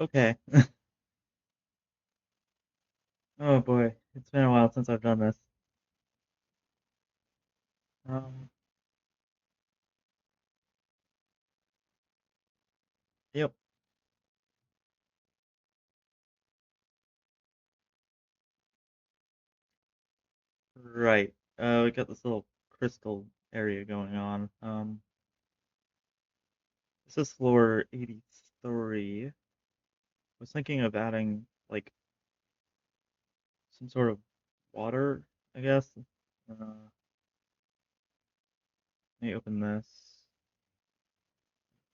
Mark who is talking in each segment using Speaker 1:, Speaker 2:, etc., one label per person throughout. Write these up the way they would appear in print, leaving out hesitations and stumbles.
Speaker 1: Okay. Oh boy, it's been a while since I've done this. Um, yep, right. We got this little crystal area going on. This is floor 83. I was thinking of adding like some sort of water, I guess. Let me open this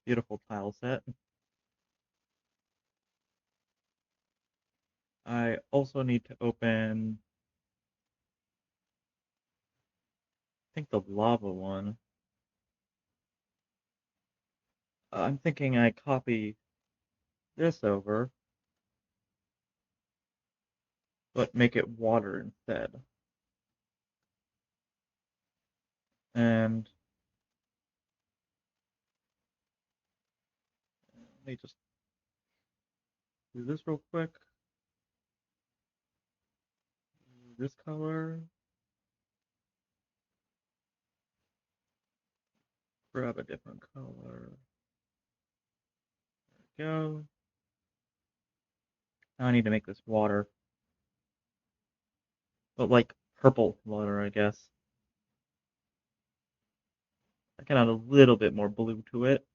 Speaker 1: beautiful tile set. I also need to open, I think the lava one. I'm thinking I copy this over, but make it water instead. And let me just do this real quick. This color. Grab a different color. There we go. Now I need to make this water. But like purple water, I guess. I can add a little bit more blue to it.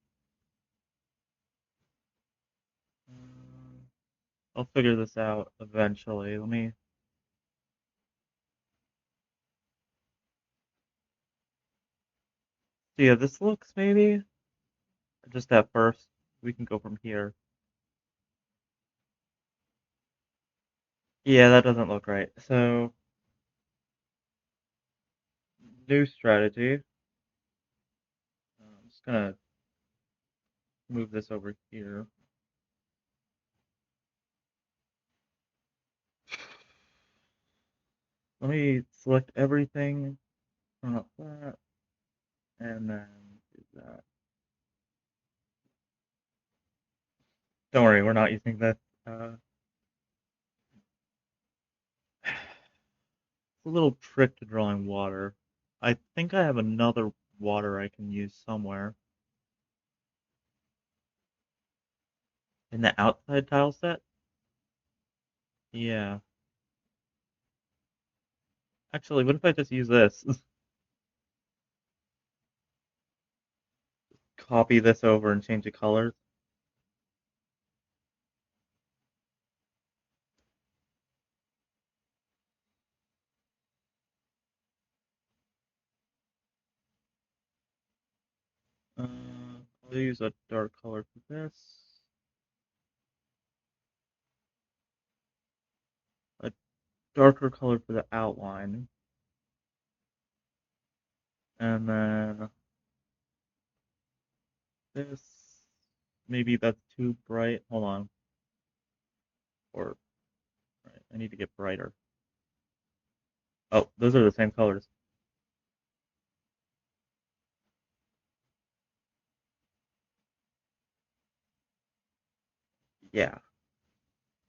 Speaker 1: I'll figure this out eventually. Let me see how this looks, maybe? Just at first. We can go from here. Yeah, that doesn't look right. So, new strategy. I'm just gonna move this over here. Let me select everything, turn off that, and then do that. Don't worry, we're not using this. Uh, it's a little trick to drawing water. I think I have another water I can use somewhere. In the outside tile set? Yeah. Actually, what if I just use this? Copy this over and change the colors? I'll use a dark color for this. A darker color for the outline. And then this. Maybe that's too bright. Hold on. Or, right, I need to get brighter. Oh, those are the same colors. Yeah.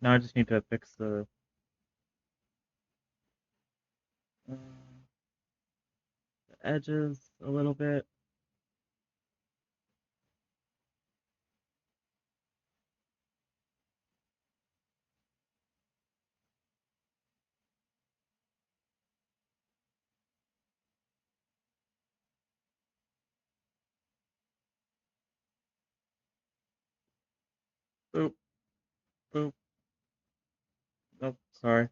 Speaker 1: Now I just need to fix uh, the edges a little bit. Boop, boop. Oh, sorry.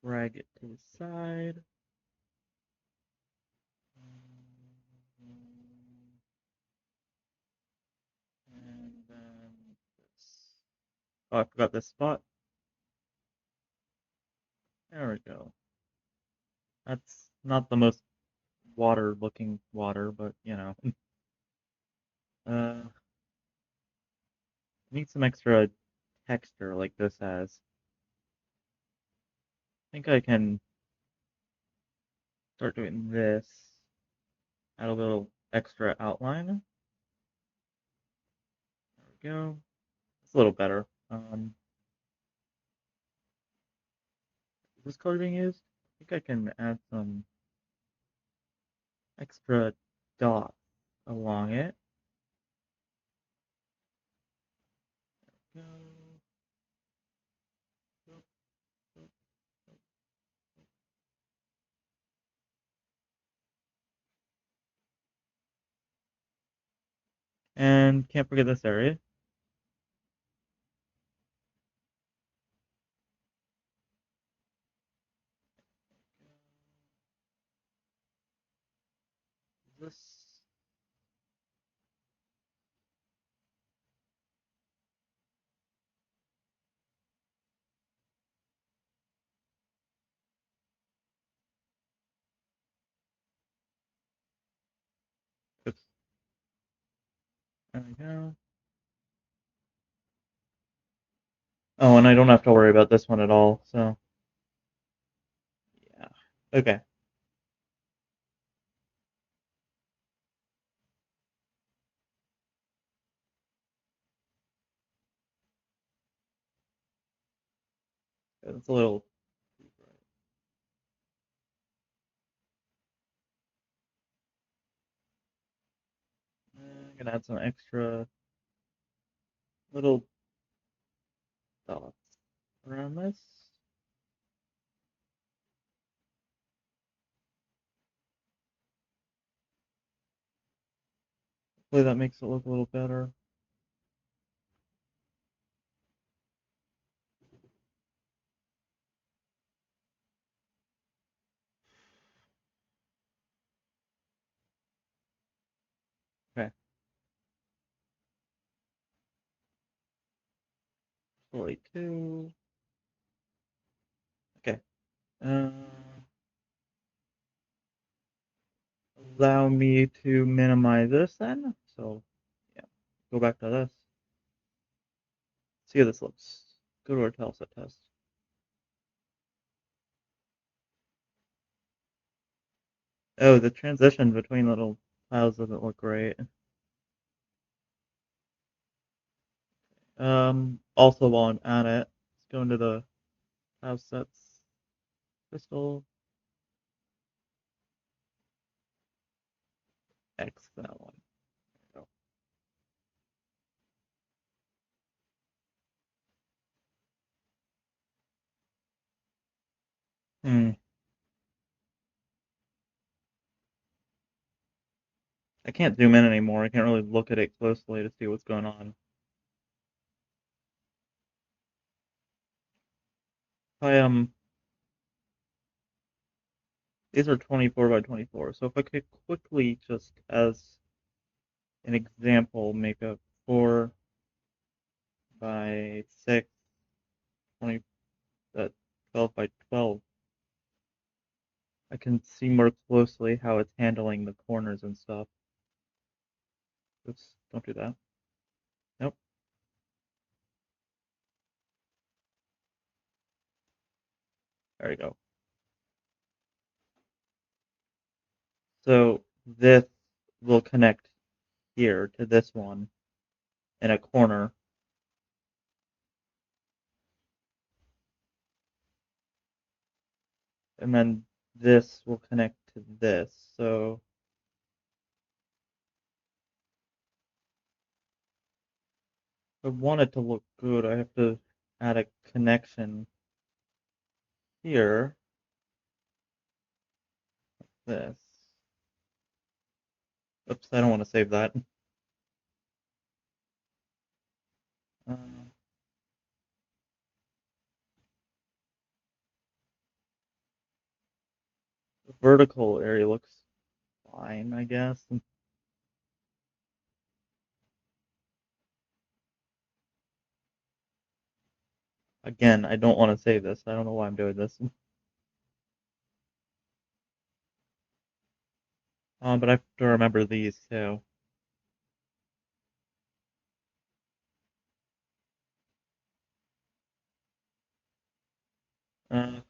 Speaker 1: Drag it to the side. And then this. Oh, I forgot this spot. There we go. That's not the most water looking water, but you know. I need some extra texture like this has. I think I can start doing this. Add a little extra outline. There we go. a little better. Is this color being used? I think I can add some extra dots along it. Go. And can't forget this area. This. Oops. There we go. Oh, and I don't have to worry about this one at all, so yeah. Okay. It's a little too bright. I'm gonna add some extra little dots around this. Hopefully that makes it look a little better. Okay. Slowly two. Okay. Uh, Allow me to minimize this then. So yeah, go back to this. See how this looks. Go to our tileset test. Oh, the transition between little tiles doesn't look great. Also while I'm at it, let's go into the tile sets crystal. X that one. There we go. I can't zoom in anymore. I can't really look at it closely to see what's going on. I These are 24 by 24. So if I could quickly just as an example make a 4 by 6, 20, 12 by 12, I can see more closely how it's handling the corners and stuff. Oops, don't do that. Nope. There we go. So this will connect here to this one in a corner. And then this will connect to this. So if I want it to look good, I have to add a connection here. This. Oops, I don't want to save that. Uh, the vertical area looks fine, I guess. Again, I don't want to save this. I don't know why I'm doing this. But I have to remember these too. Uh,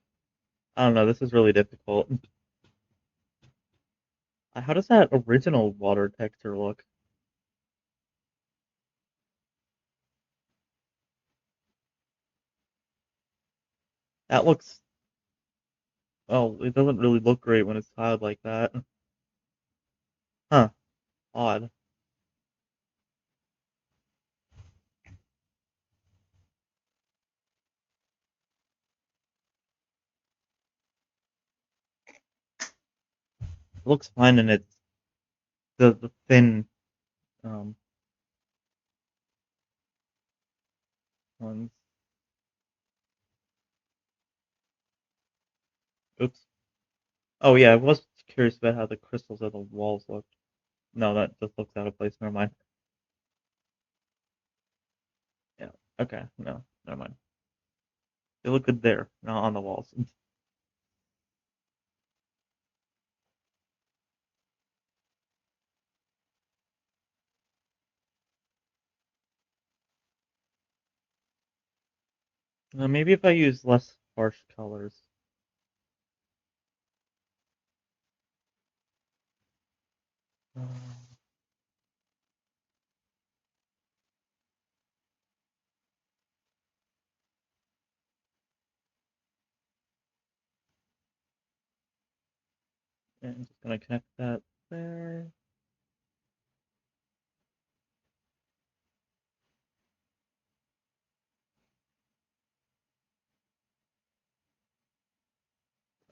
Speaker 1: I don't know. This is really difficult. How does that original water texture look? That looks, well, it doesn't really look great when it's tiled like that. Huh, odd. It looks fine and it's the thin um ones. Oops. Oh yeah, I was curious about how the crystals of the walls look. No, that just looks out of place. Never mind. Yeah. Okay. No, never mind. They look good there, not on the walls. Maybe if I use less harsh colors. And I'm just gonna connect that there.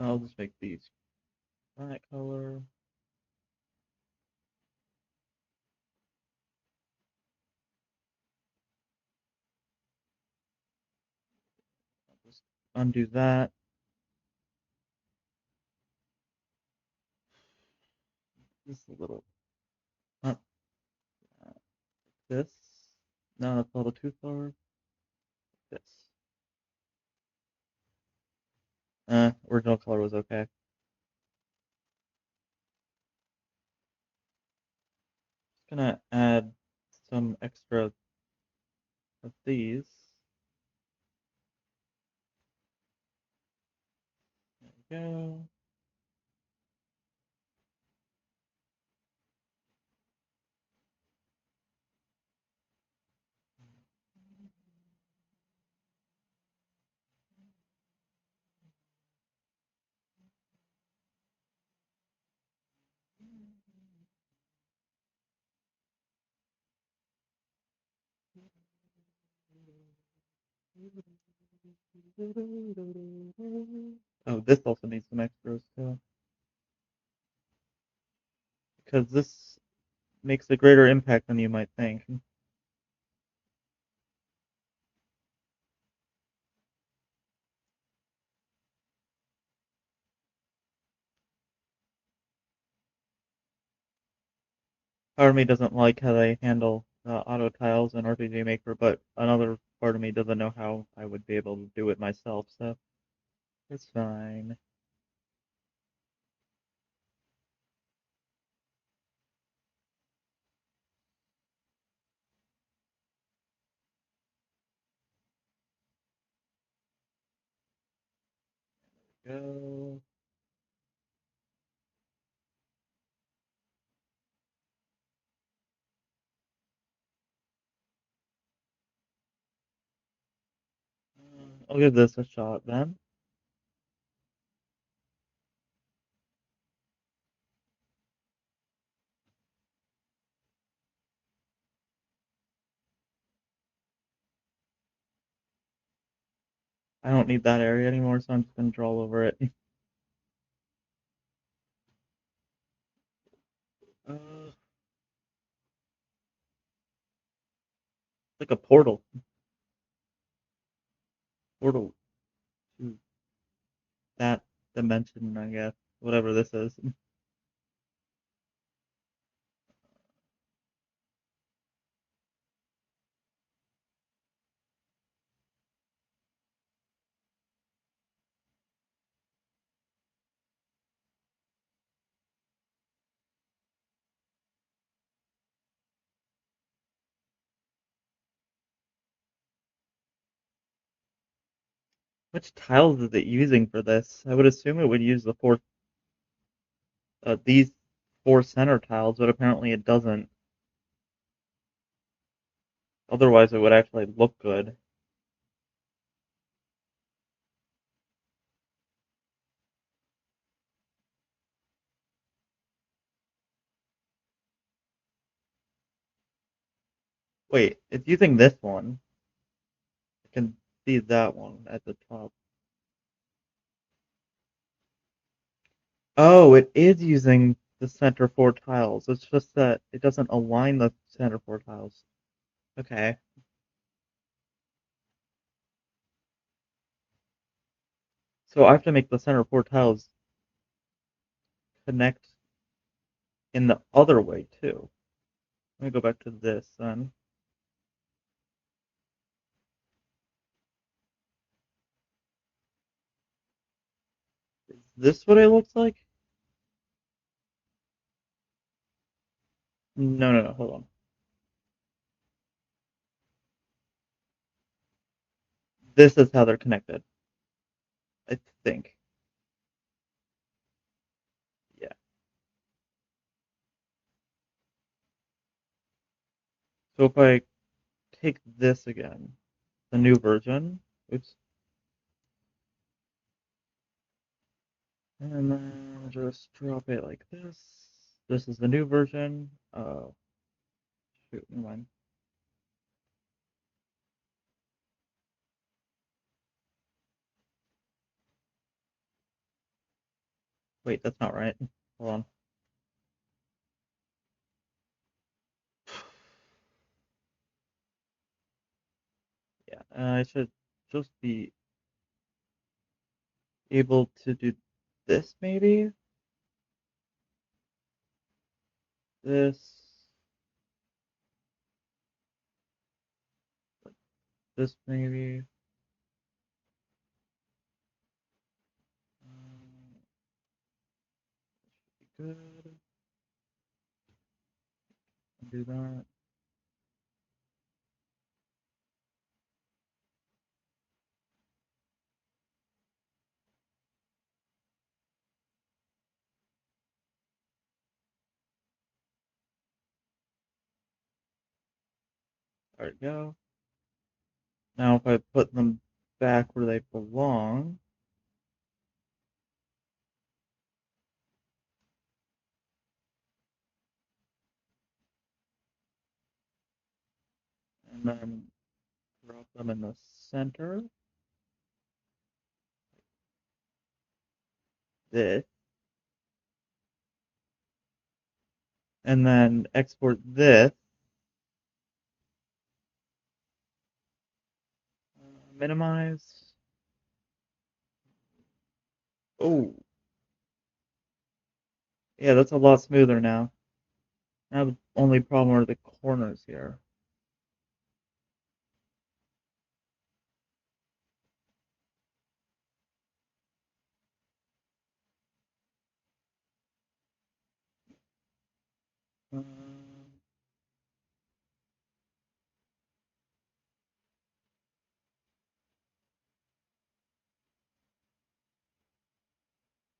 Speaker 1: I'll just make these that color. I'll just undo that. Just a little. Not this. No, that's a little too far. This. Original color was okay. Just gonna add some extra of these. There we go. Oh, this also needs some extras too, because this makes a greater impact than you might think. Part of me doesn't like how they handle auto tiles in RPG Maker, but another part of me doesn't know how I would be able to do it myself, so it's fine. Go. I'll give this a shot then. I don't need that area anymore, so I'm just gonna draw over it. Like a portal to that dimension, I guess. Whatever this is. Which tiles is it using for this? I would assume it would use these four center tiles, but apparently it doesn't. Otherwise, it would actually look good. Wait, it's using this one. I can see that one at the top. Oh, it is using the center four tiles. It's just that it doesn't align the center four tiles. Okay. So I have to make the center four tiles connect in the other way too. Let me go back to this then. Is this what it looks like? No, no, no, hold on. This is how they're connected, I think. Yeah. So if I take this again, the new version, oops, and then just drop it like this. This is the new version. Oh, shoot, never mind. Wait, that's not right. Hold on. Yeah, I should just be able to do this maybe? This, this maybe. Good. Do that. There we go. Now if I put them back where they belong, and then drop them in the center, this, and then export this, minimize. Oh, yeah, that's a lot smoother now. Now the only problem are the corners here. Um,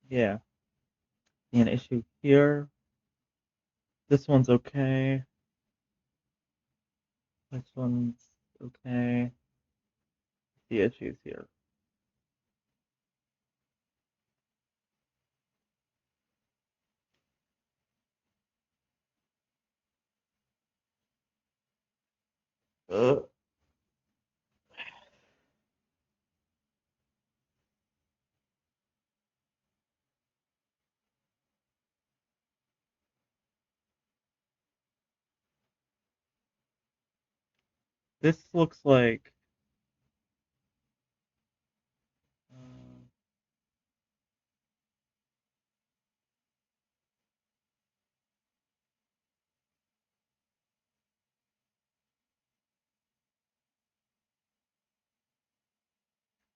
Speaker 1: yeah, an issue here. This one's okay. This one's okay. The issues here. Ugh. This looks like uh,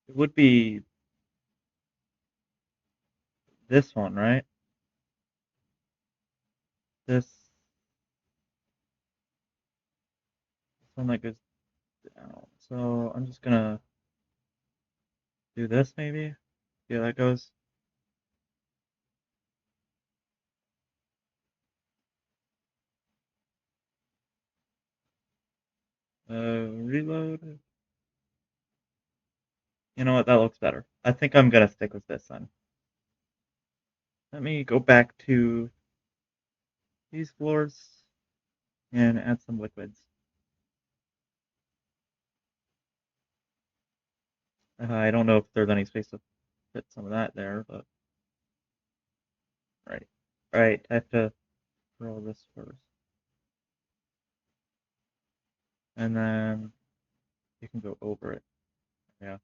Speaker 1: it would be this one, right? This one that goes down. So I'm just gonna do this maybe. See how that goes. Reload. You know what? That looks better. I think I'm gonna stick with this then. Let me go back to these floors and add some liquids. I don't know if there's any space to fit some of that there, but right. Right, I have to draw this first. And then you can go over it. Yeah.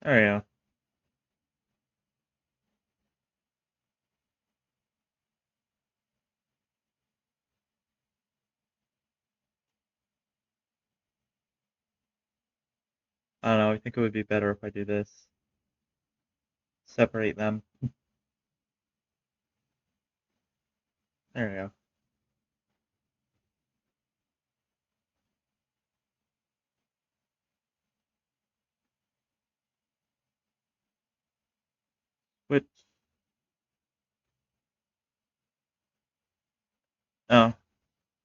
Speaker 1: There you go. I don't know, I think it would be better if I do this. Separate them. There you go. Which, oh,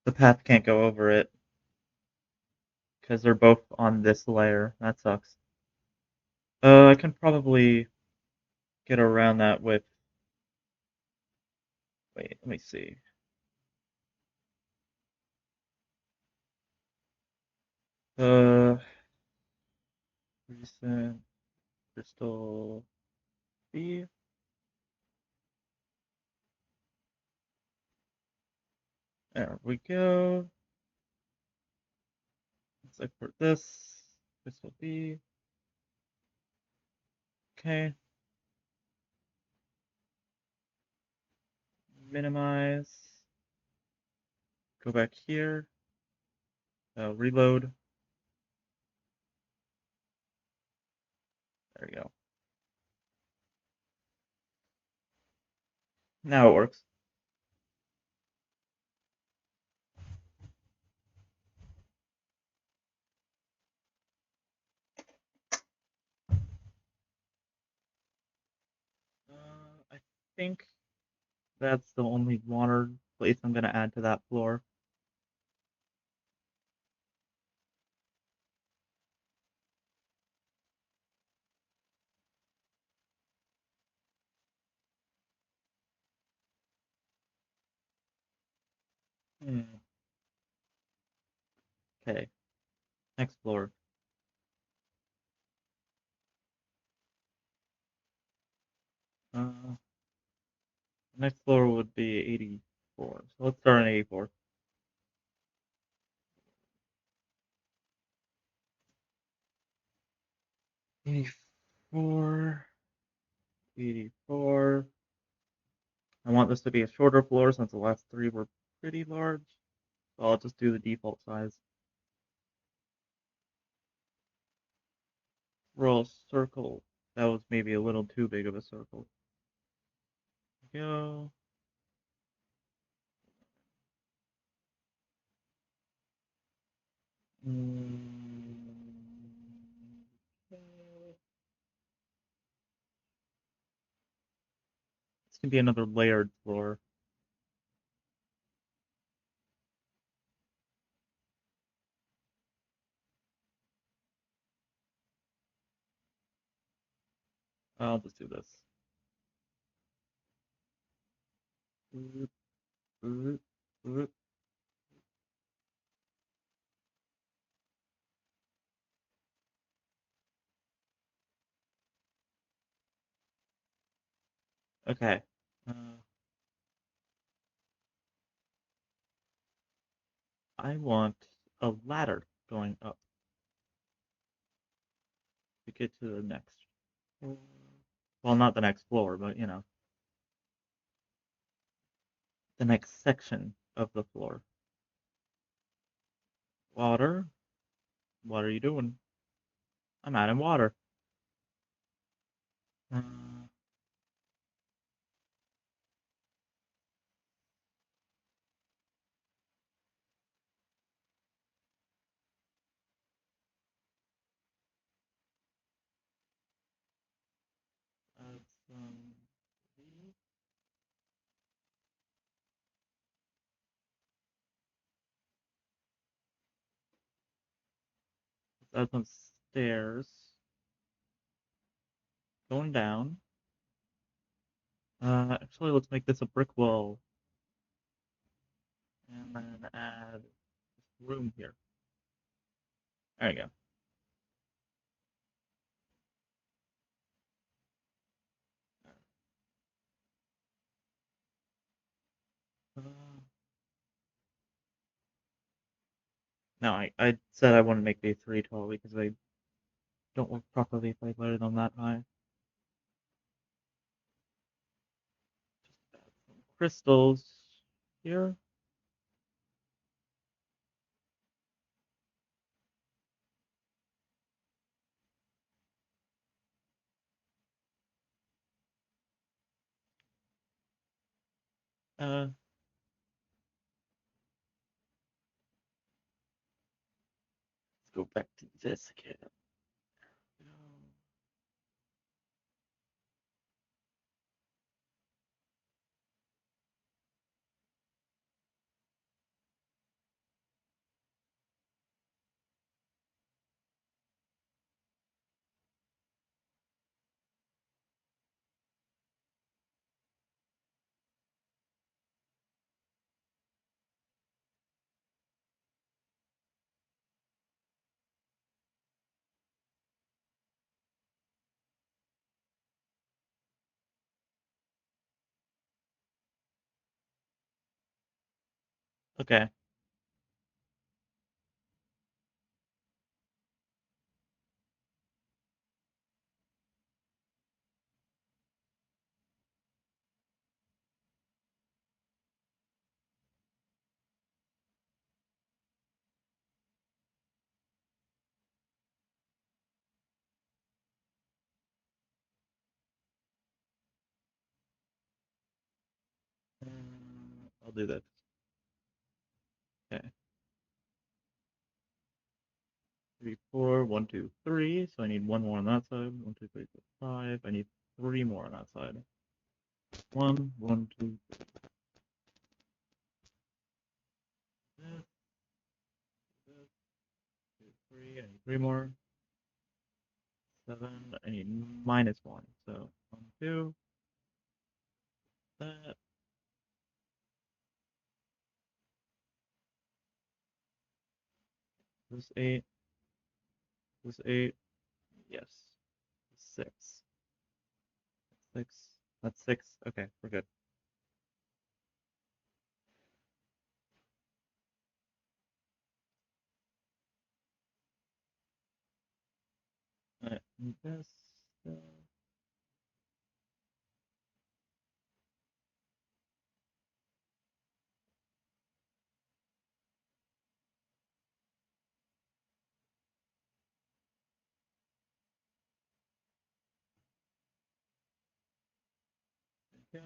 Speaker 1: the path can't go over it because they're both on this layer. That sucks. I can probably get around that with, wait, let me see. Uh, recent crystal B. There we go. Let's export this. Crystal B. Okay. Minimize. Go back here. Reload. There we go. Now it works. I think that's the only water place I'm gonna add to that floor. Hmm. Okay. Next floor. Uh, next floor would be 84. So let's start on 84. 84. 84. I want this to be a shorter floor since the last three were pretty large. So I'll just do the default size. Roll a circle. That was maybe a little too big of a circle. Go. This can be another layered floor. I'll just do this. Okay. I want a ladder going up to get to the next. Well, not the next floor, but the next section of the floor. Water? What are you doing? I'm adding water. Uh, add some. Let's add some stairs going down. Actually, let's make this a brick wall, and then add room here. There you go. No, I said I wouldn't make these 3 tall because they don't work properly if I load them that high. Just add some crystals here. Let's go back to this again. Okay. I'll do that. Okay. 3, 4, 1, 2, 3. So I need one more on that side. 1, 2, 3, 4, 5. I need 3 more on that side. 1, 1, 2, this, 2, 3. I need 3 more. 7. I need -1. So 1, 2. That. This 8. This 8. Yes. 6. 6. That's 6. Okay, we're good. Alright, this. Uh, go.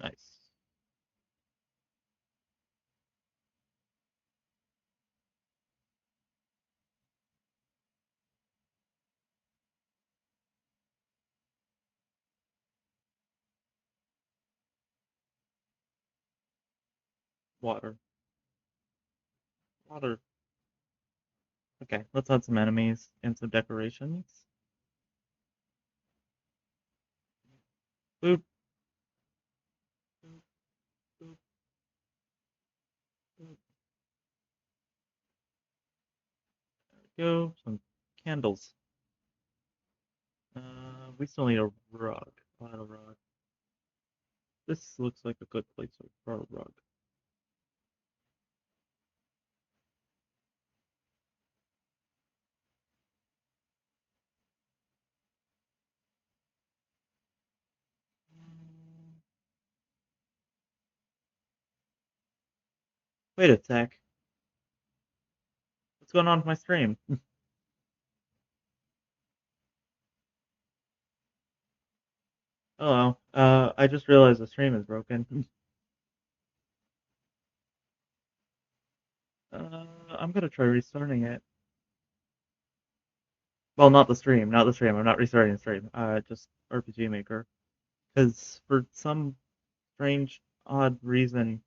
Speaker 1: Nice. Water. Water. Okay, let's add some enemies and some decorations. Boop. Boop. Boop. Boop. There we go. Some candles. We still need a rug. I'll add a rug. This looks like a good place for a rug. Wait a sec. What's going on with my stream? Oh, I just realized the stream is broken. I'm gonna try restarting it. Well, not the stream, not the stream. I'm not restarting the stream. Just RPG Maker. Because for some strange, odd reason,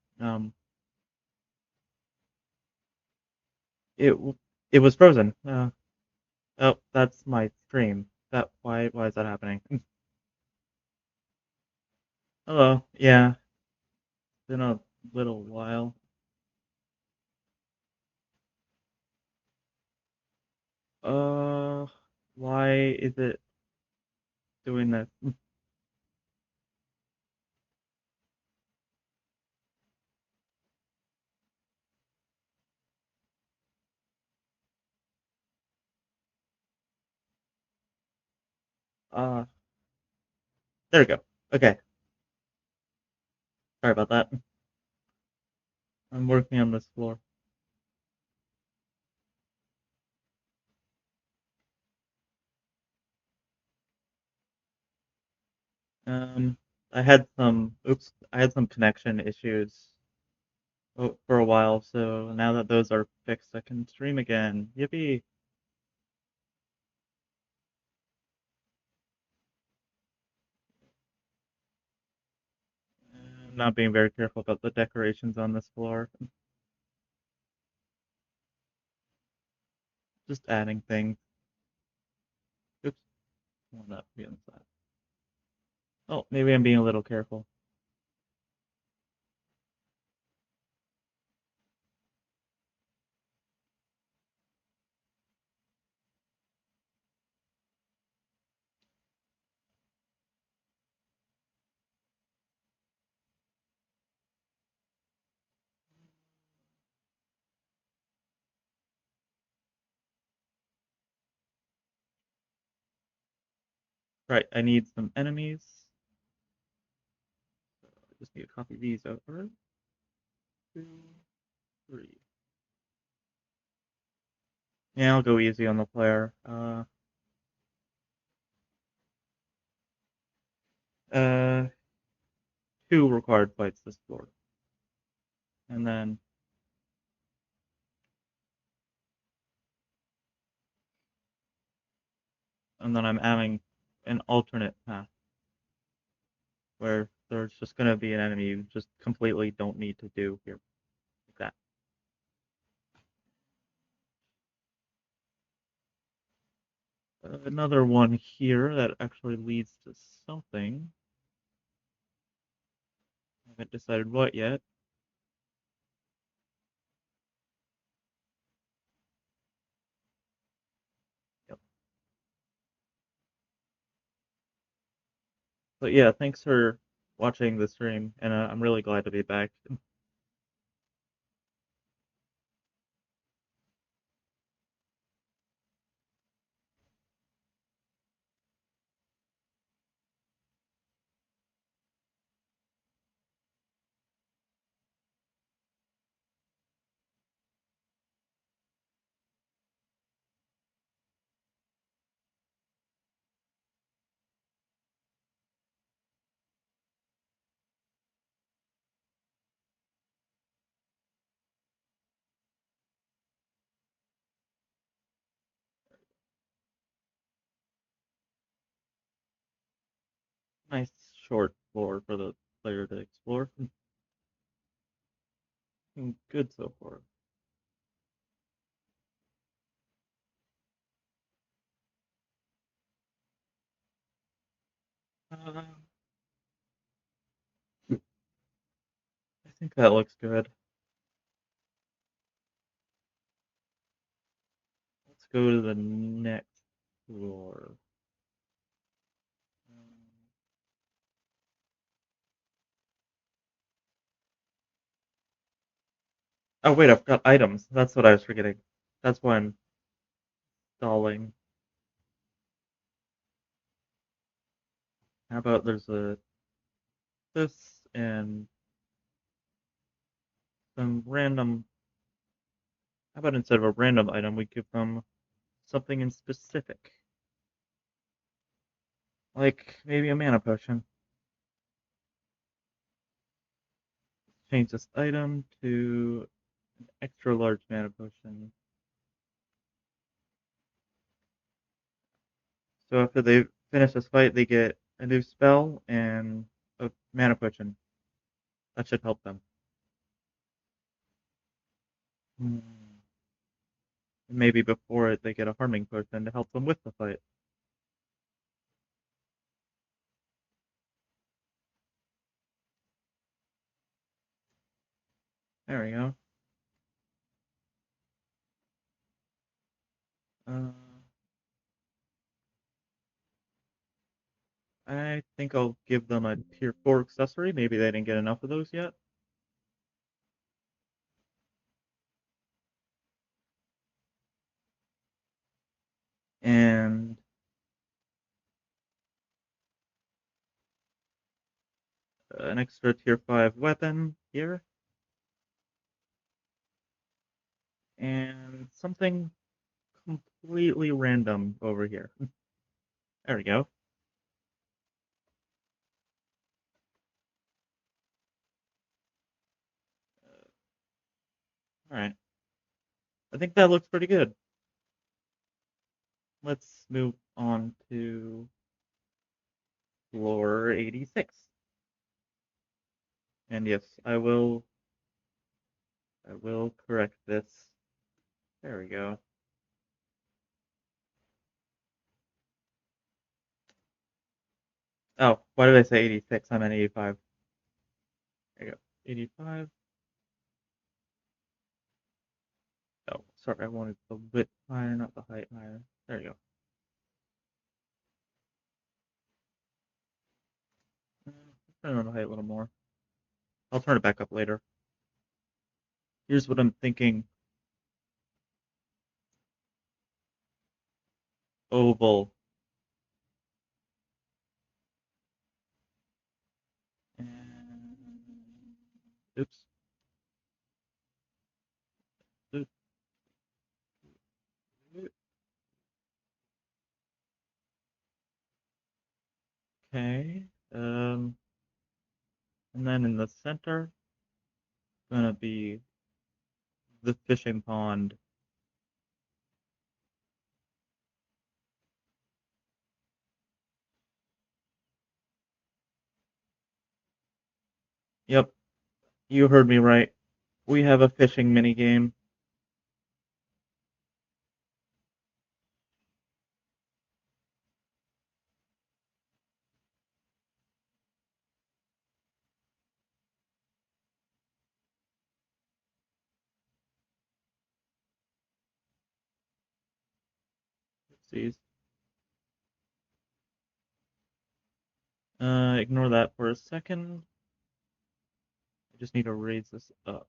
Speaker 1: It it was frozen. Oh, that's my stream. Why is that happening? Hello. Yeah, been a little while. Uh, why is it doing this? Uh, there we go. Okay, sorry about that. I'm working on this floor. Um, I had some connection issues for a while, so now that those are fixed, I can stream again. Yippee! I'm not being very careful about the decorations on this floor. Just adding things. Oops, will not be inside. Oh, maybe I'm being a little careful. Right, I need some enemies. I just need to copy these over. 2, 3. Yeah, I'll go easy on the player. Uh, 2 required fights this floor. And then I'm adding an alternate path where there's just gonna be an enemy you just completely don't need to do here. Like that. Another one here that actually leads to something. I haven't decided what yet. Yep. But yeah, thanks for watching the stream, and I'm really glad to be back. Nice short floor for the player to explore. Good so far. Uh, I think that looks good. Let's go to the next floor. Oh wait, I've got items. That's what I was forgetting. That's why I'm stalling. How about there's a this and some random. How about instead of a random item, we give them something in specific, like maybe a mana potion. Change this item to extra large mana potion. So after they finish this fight, they get a new spell and a mana potion. That should help them. Hmm. Maybe before it, they get a harming potion to help them with the fight. There we go. Uh, I think I'll give them a tier 4 accessory. Maybe they didn't get enough of those yet. And an extra tier 5 weapon here. And something completely random over here. There we go. Alright. I think that looks pretty good. Let's move on to floor 86. And yes, I will correct this. There we go. Oh, why did I say 86? I meant 85. There you go. 85. Oh, sorry, I wanted the width higher, not the height higher. There you go. Turn on the height a little more. I'll turn it back up later. Here's what I'm thinking. Oval. And... Oops. Oops. Okay. And then in the center, gonna be the fishing pond. Yep, you heard me right. We have a fishing mini game. Oopsies. Ignore that for a second. I just need to raise this up.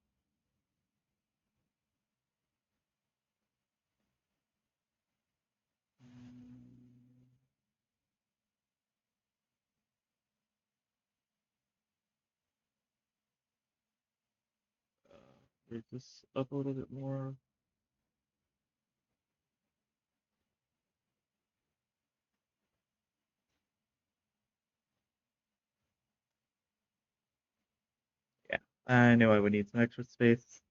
Speaker 1: Raise this up a little bit more. Yeah, I knew I would need some extra space.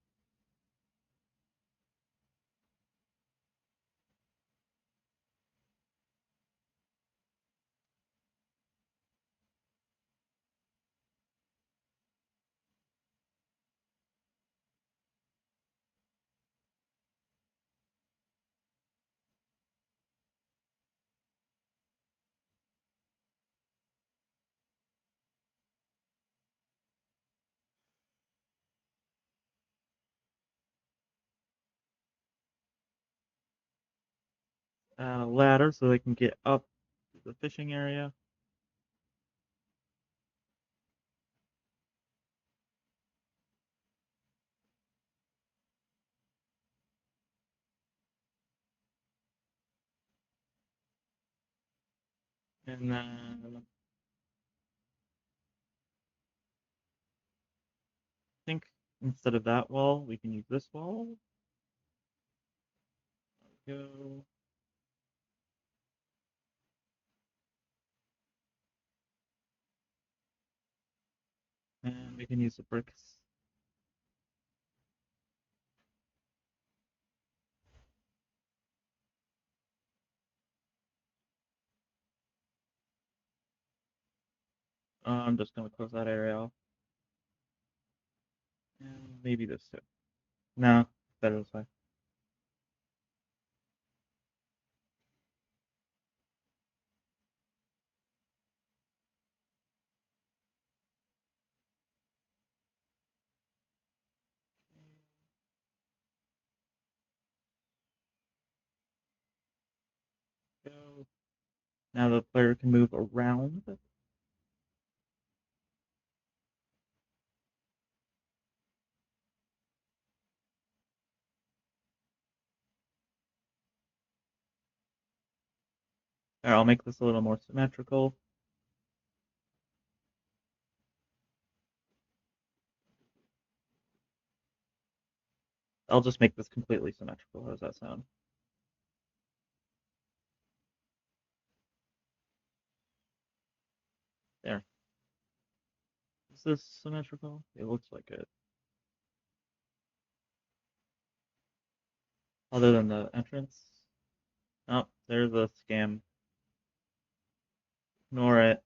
Speaker 1: Add a ladder so they can get up to the fishing area. And then I think instead of that wall, we can use this wall. There we go. And we can use the bricks. I'm just gonna close that area off. And maybe this too. No, better this way. Go. Now the player can move around. Alright, I'll make this a little more symmetrical. I'll just make this completely symmetrical. How does that sound? There. Is this symmetrical? It looks like it. Other than the entrance. Oh, there's a scam. Ignore it.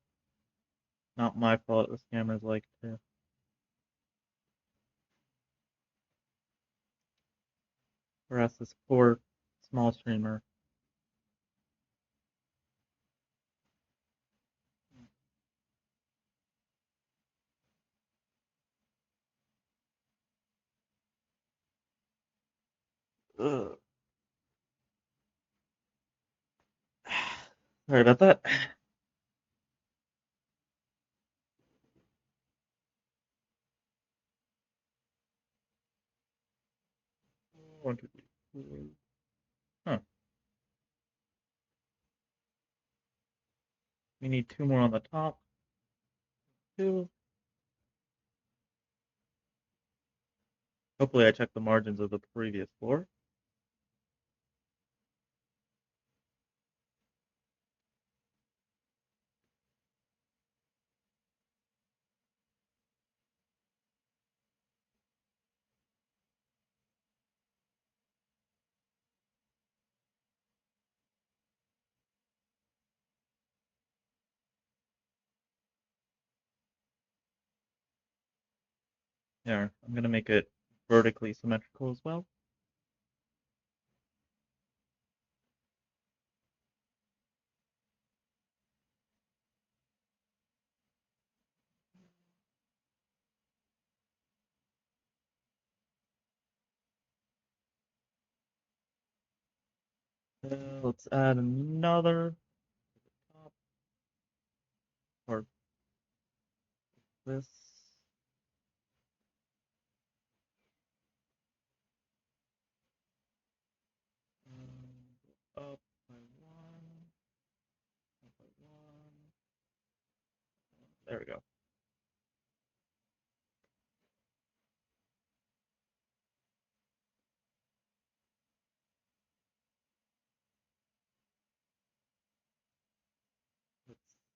Speaker 1: Not my fault. The scammers like to harass this poor small streamer. Ugh. Sorry about that. One, two, three, four. Huh. We need two more on the top. Two. Hopefully I checked the margins of the previous floor. There. I'm gonna make it vertically symmetrical as well. Let's add another top or this. Up by one. Up by one. There we go.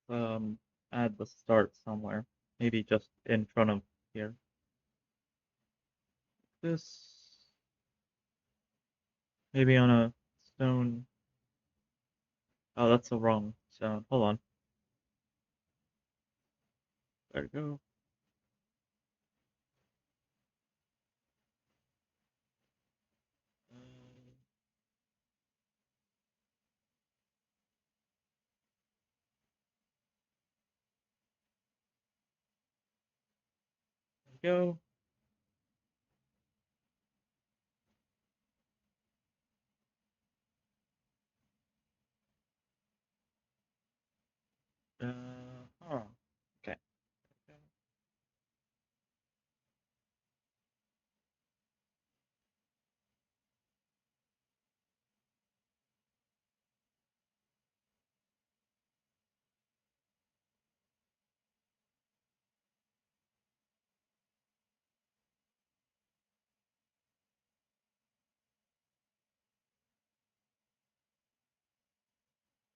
Speaker 1: Let's add the start somewhere. Maybe just in front of here. This maybe on a stone. Oh, that's the wrong stone. Hold on. There we go. There we go. Huh. Okay.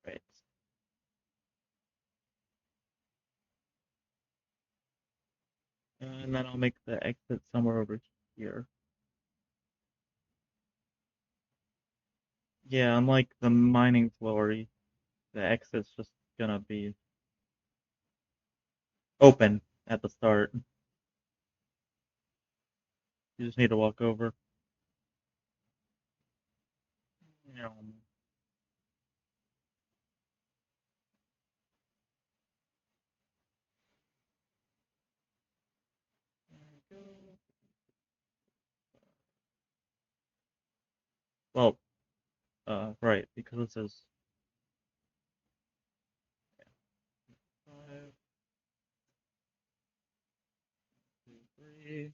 Speaker 1: Right. And then I'll make the exit somewhere over here. Yeah, unlike the mining floor, the exit's just gonna be open at the start. You just need to walk over. Yeah. Well, right, because it says Okay.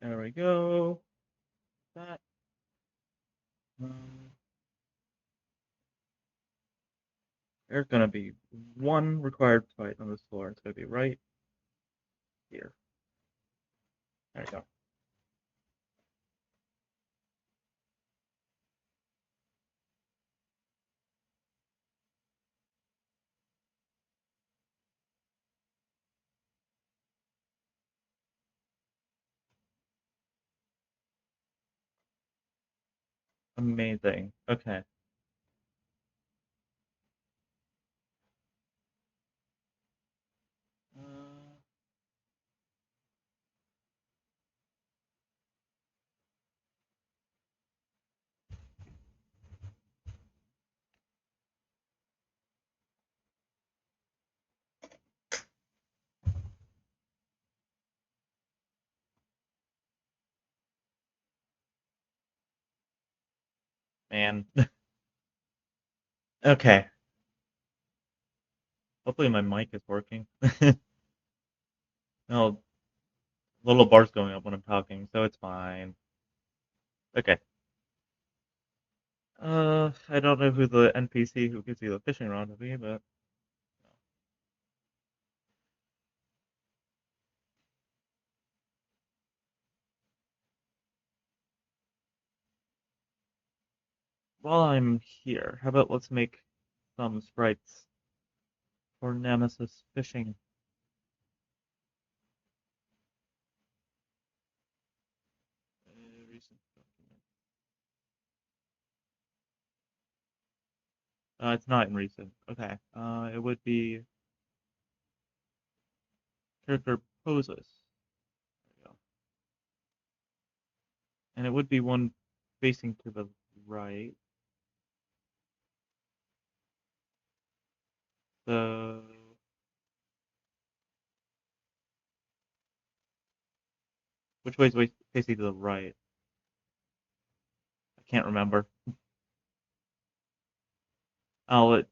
Speaker 1: There we go. That. Um, there's gonna be one required fight on this floor. It's gonna be right here. There we go. Amazing. Okay. Uh, man. Okay. Hopefully my mic is working. No, little bar's going up when I'm talking, so it's fine. Okay. I don't know who the NPC who gives you the fishing rod will be, but while I'm here, how about let's make some sprites for Nemesis fishing. Recent document. It's not in recent. Okay. It would be character poses. There we go. And it would be one facing to the right. So which way is facing to the right? I can't remember. Oh,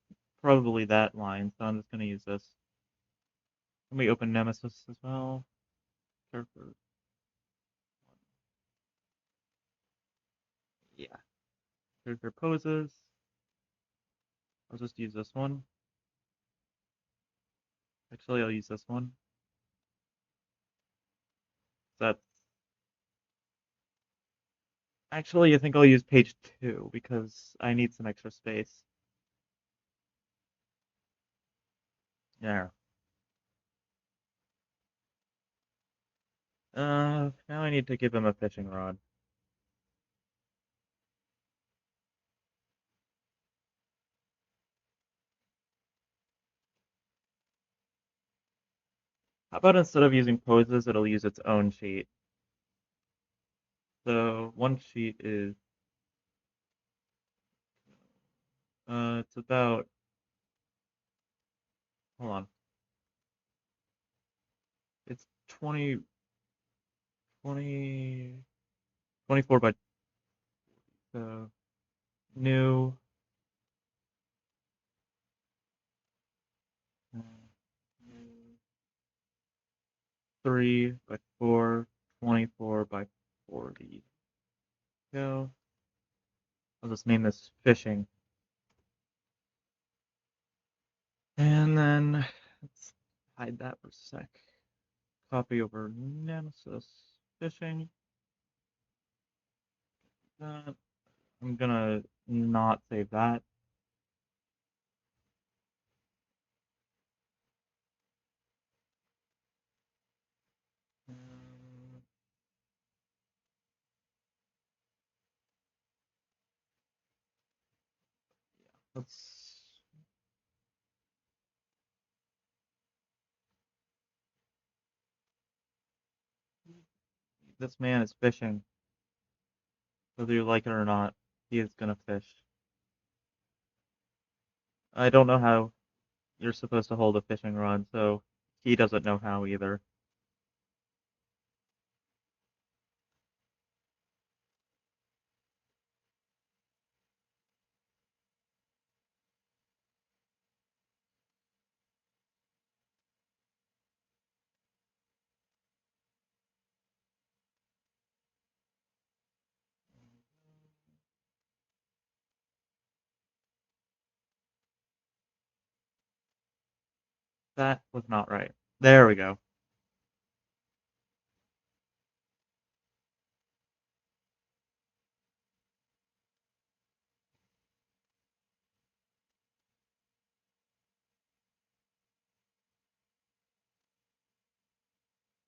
Speaker 1: probably that line, so I'm just gonna use this. Let me open Nemesis as well. Character. Yeah. Character poses. I'll just use this one. Actually, I'll use this one. That's actually, I think I'll use page 2 because I need some extra space. There. Now I need to give him a fishing rod. How about instead of using poses, it'll use its own sheet. So one sheet is, it's about, hold on, it's 20, 20, 24 by, so new, uh, new 3 by 4, 24 by 40. Go. I'll just name this fishing. And then let's hide that for a sec. Copy over Nemesis fishing. That. I'm gonna not save that. Um, let's. This man is fishing. Whether you like it or not, he is gonna fish. I don't know how you're supposed to hold a fishing rod, so he doesn't know how either. That was not right. There we go.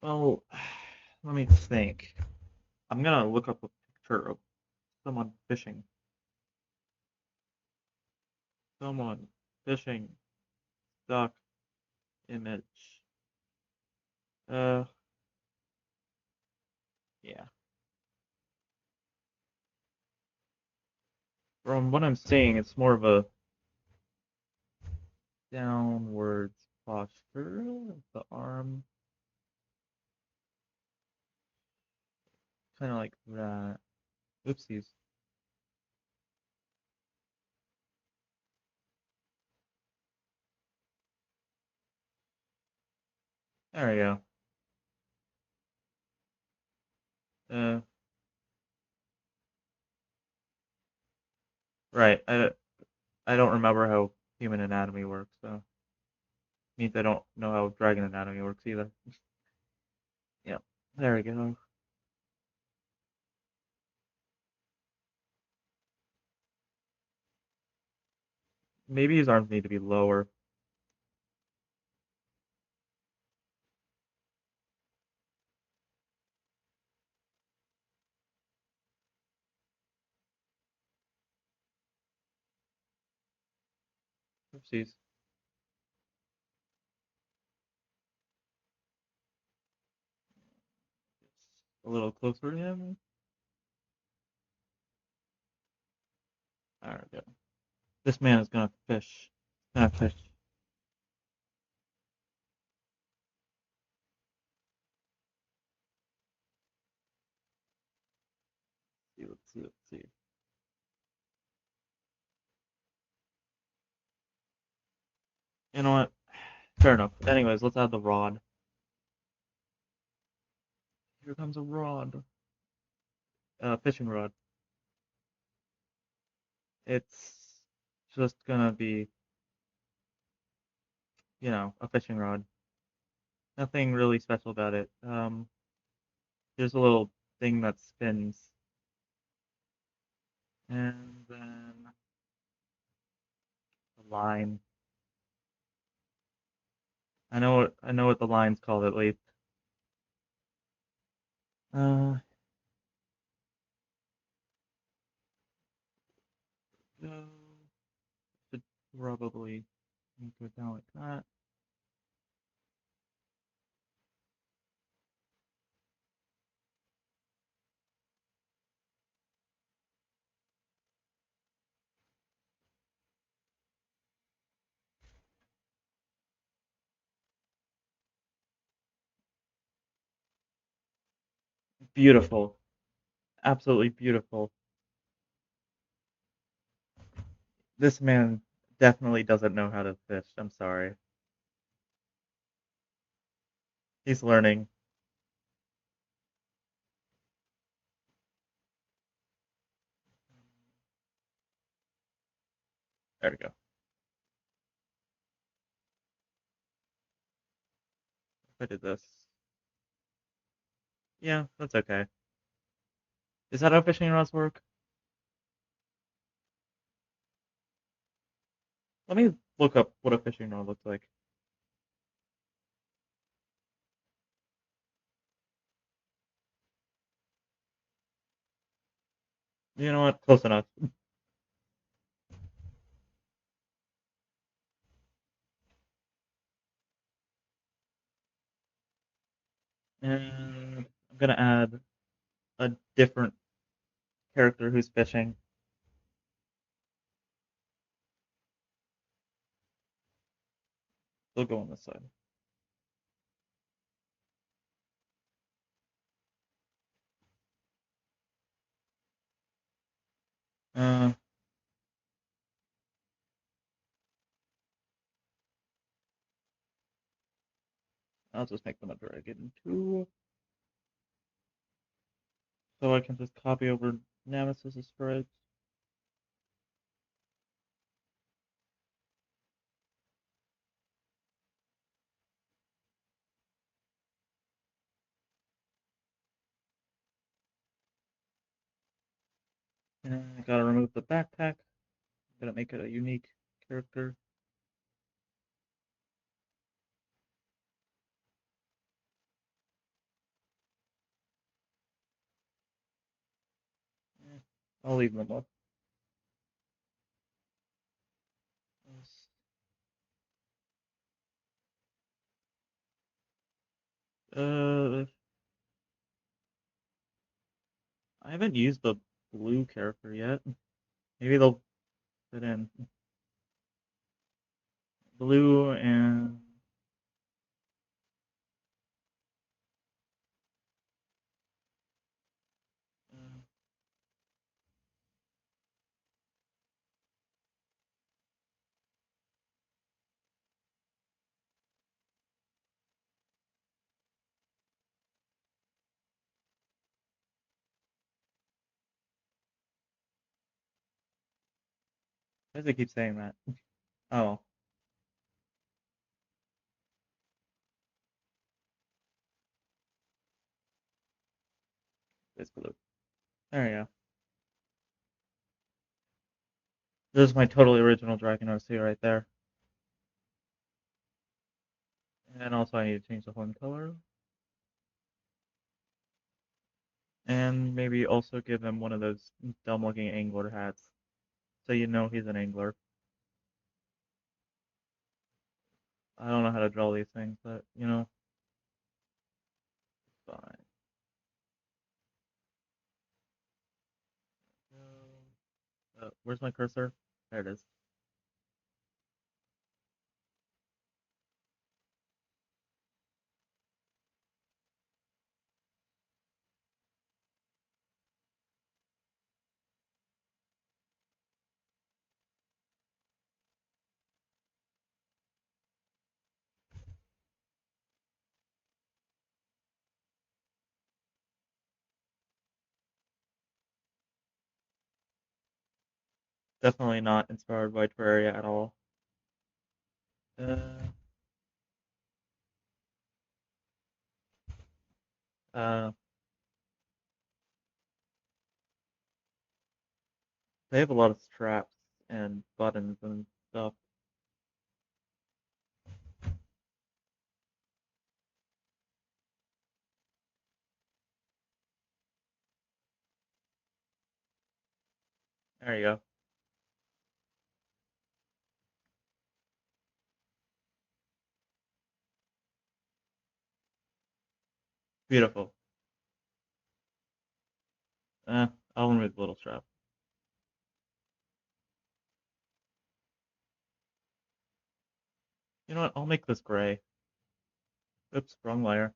Speaker 1: Well, let me think. I'm gonna look up a picture of someone fishing. Someone fishing. Stock image. Uh, yeah. From what I'm seeing, it's more of a downwards posture of the arm, kind of like that. Oopsies. There we go. Uh, right. I don't remember how human anatomy works, so means I don't know how dragon anatomy works either. Yeah. There we go. Maybe his arms need to be lower. Oopsies. A little closer to him. There we go. This man is gonna fish. Gonna fish. Let's see. You know what? Fair enough. Anyways, let's add the rod. Here comes a rod. Fishing rod. It's just gonna be, a fishing rod. Nothing really special about it. There's a little thing that spins, and then a line. I know what the line's called at least. Uh, so should probably make it down like that. Beautiful, absolutely beautiful. This man definitely doesn't know how to fish. I'm sorry. He's learning. There we go. If I did this. Yeah, that's okay. Is that how fishing rods work? Let me look up what a fishing rod looks like. You know what? Close enough. And I'm gonna add a different character who's fishing. They'll go on this side. Uh, I'll just make them a dragon too, so I can just copy over Nemesis' stripes. I gotta remove the backpack. Gotta make it a unique character. I'll leave them up. Uh, I haven't used the blue character yet. Maybe they'll fit in blue and uh, why does it keep saying that? Oh, it's blue. There you go. This is my totally original Dragon OC right there. And also I need to change the horn color. And maybe also give him one of those dumb looking angler hats. So you know he's an angler. I don't know how to draw these things, but you know, fine. Where's my cursor? There it is. Definitely not inspired by Terraria at all. Uh, uh, they have a lot of straps and buttons and stuff. There you go. Beautiful. Uh, I'll remove the little strap. You know what? I'll make this gray. Oops, wrong layer.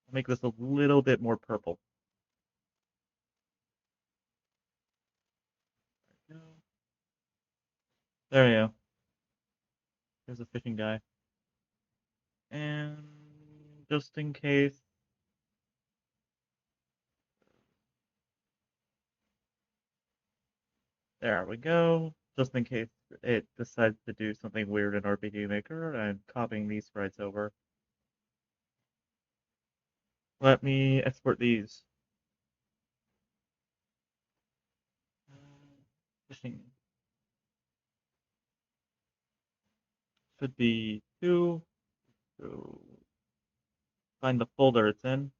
Speaker 1: I'll make this a little bit more purple. There you go. There's a fishing guy. And just in case, there we go. Just in case it decides to do something weird in RPG Maker, I'm copying these sprites over. Let me export these. Fishing should be two. So find the folder it's in.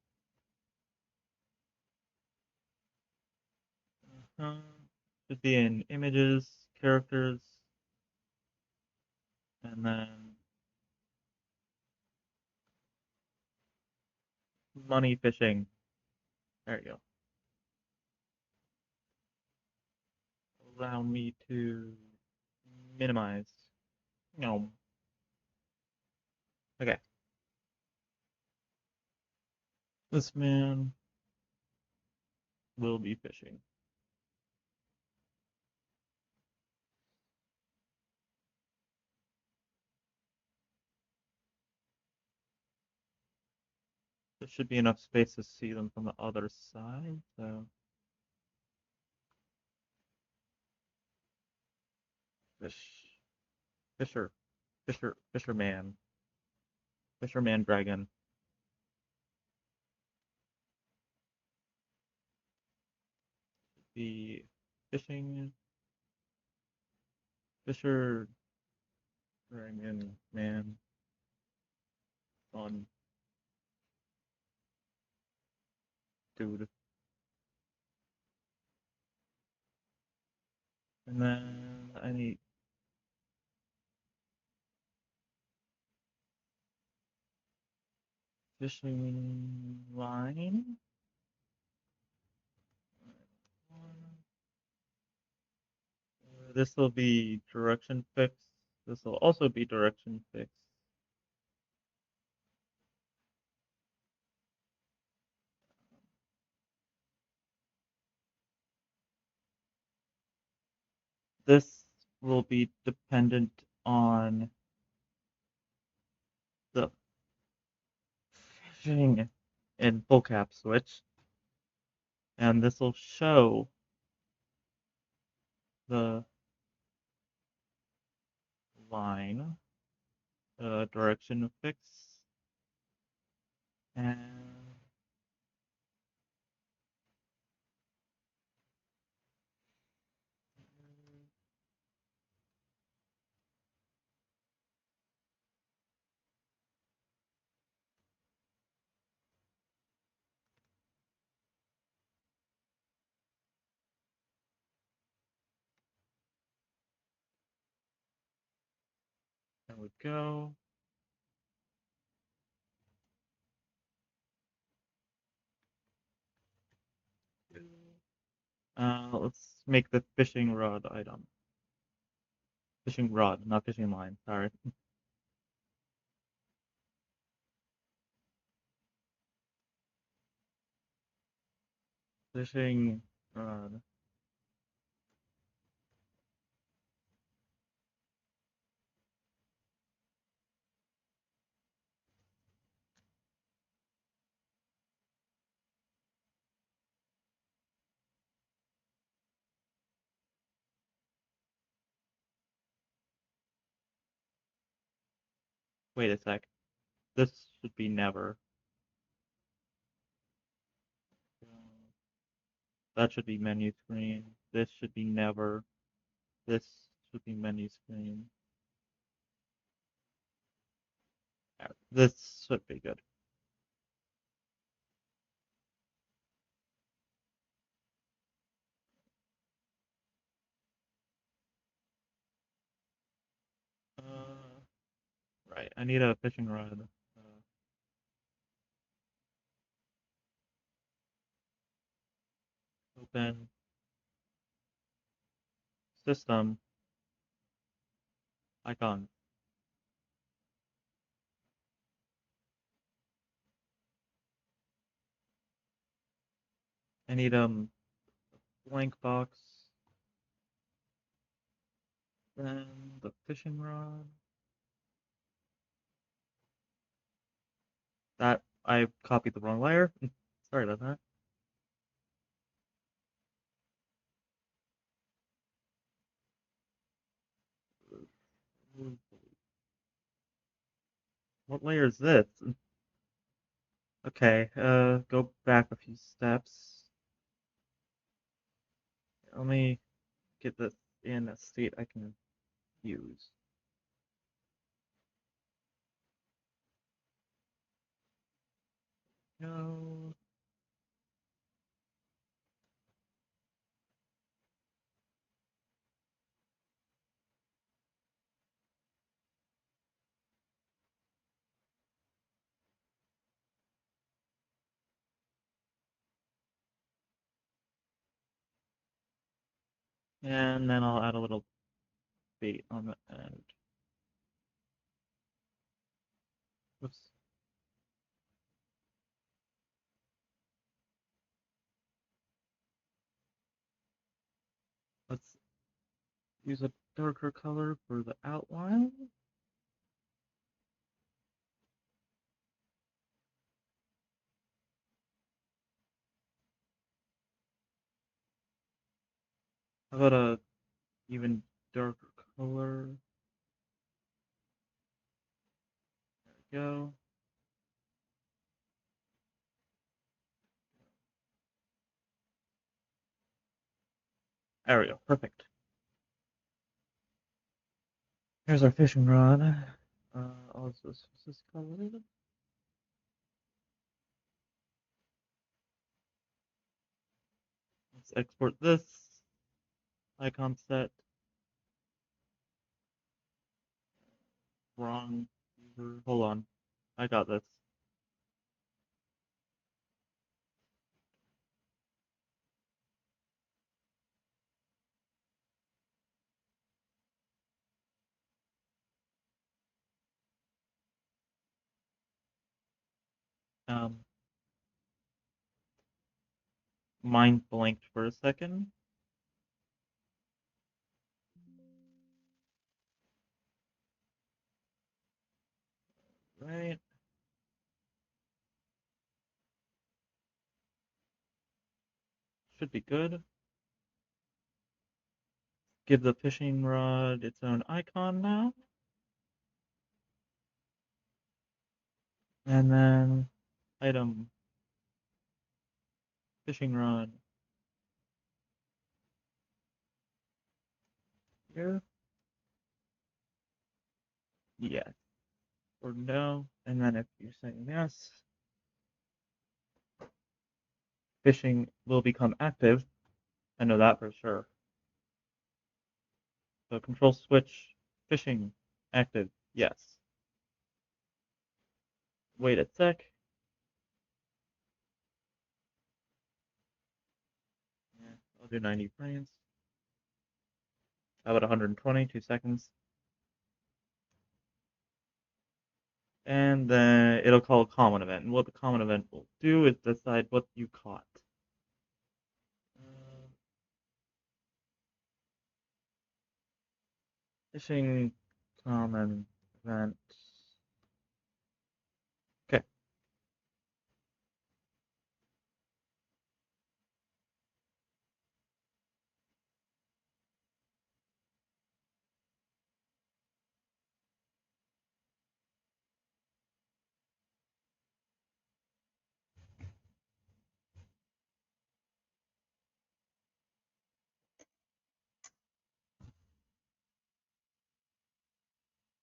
Speaker 1: Uh, should be in images, characters, and then money fishing. There you go. Allow me to minimize. No. Okay. This man will be fishing. There should be enough space to see them from the other side, so fish, fisher, fisherman. Fisherman Dragon. The fishing Fisher Dragon Man on dude. And then I need fishing line. This will be direction fix. This will also be direction fix. This will be dependent on the fishing in full cap switch, and this will show the line, direction fix, and there we go. Let's make the fishing rod item. Fishing rod, not fishing line. Sorry. Fishing rod. Wait a sec. This should be never. That should be menu screen. This should be never. This should be menu screen. This should be good. Right. I need a fishing rod. Open system icon. I need blank box. Then the fishing rod. That I copied the wrong layer. Sorry about that. What layer is this? Okay, go back a few steps. Let me get this in a state I can use. No. And then I'll add a little bait on the end. Oops. Let's use a darker color for the outline. How about a even darker color? There we go. There we go. Perfect. Here's our fishing rod. What's this colored? Let's export this icon set. Wrong. Hold on. I got this. Um, Mind blanked for a second. Right. Should be good. Give the fishing rod its own icon now. And then item fishing rod here. Yes or no. And then if you're saying yes, fishing will become active. I know that for sure. So control switch, fishing, active, yes. Wait a sec. Yeah, I'll do 90 frames. How about 120, 2 seconds? And then it'll call a common event. And what the common event will do is decide what you caught. Uh, Fishing common event. Okay.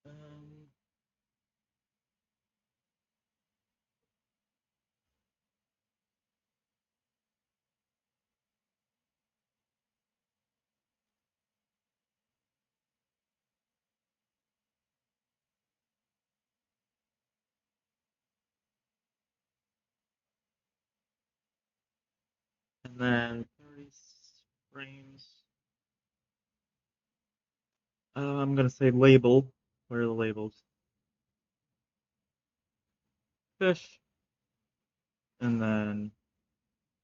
Speaker 1: Um, and then 30 frames. I'm gonna say label. Where are the labels? Fish, and then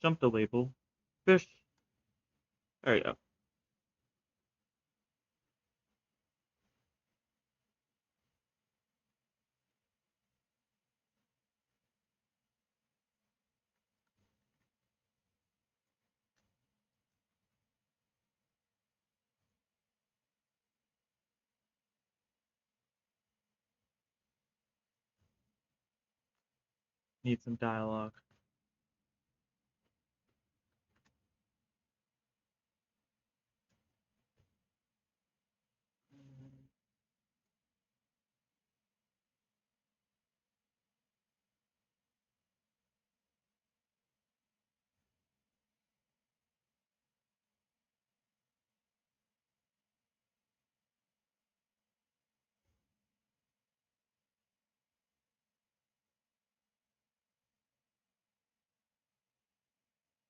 Speaker 1: jump to label. Fish. There you go. Need some dialogue.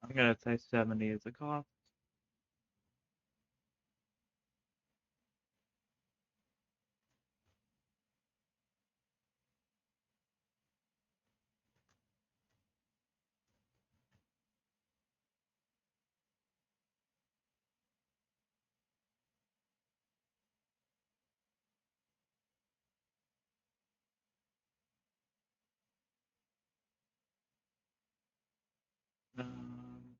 Speaker 1: I'm gonna say 70 is the cost. Um,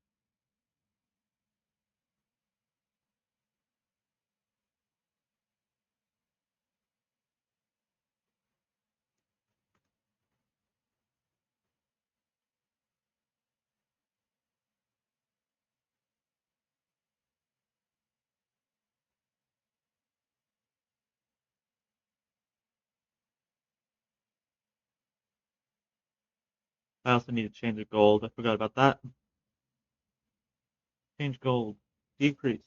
Speaker 1: I also need to change the gold. I forgot about that. Change gold. Decrease.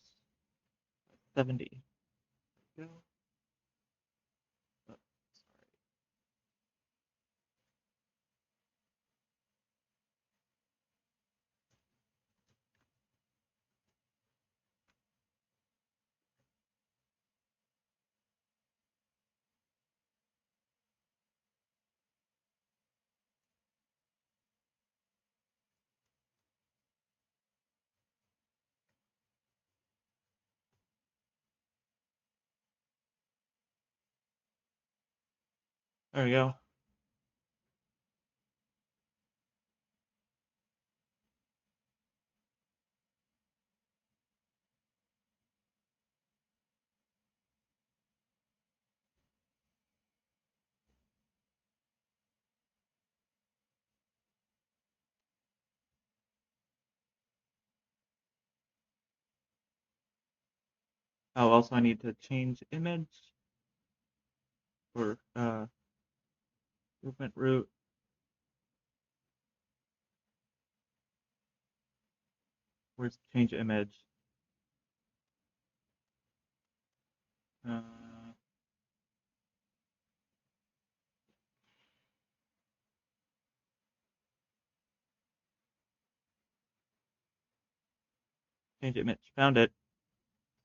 Speaker 1: 70. Go. Oh, there we go. Oh, also I need to change image for movement root. Where's change image? Uh, change image. Found it.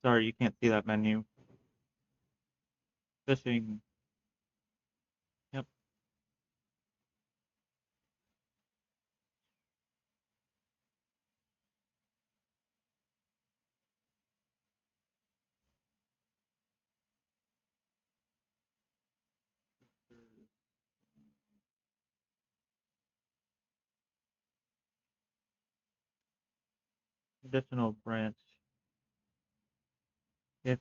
Speaker 1: Sorry, you can't see that menu. Fishing. Yep. Additional branch. If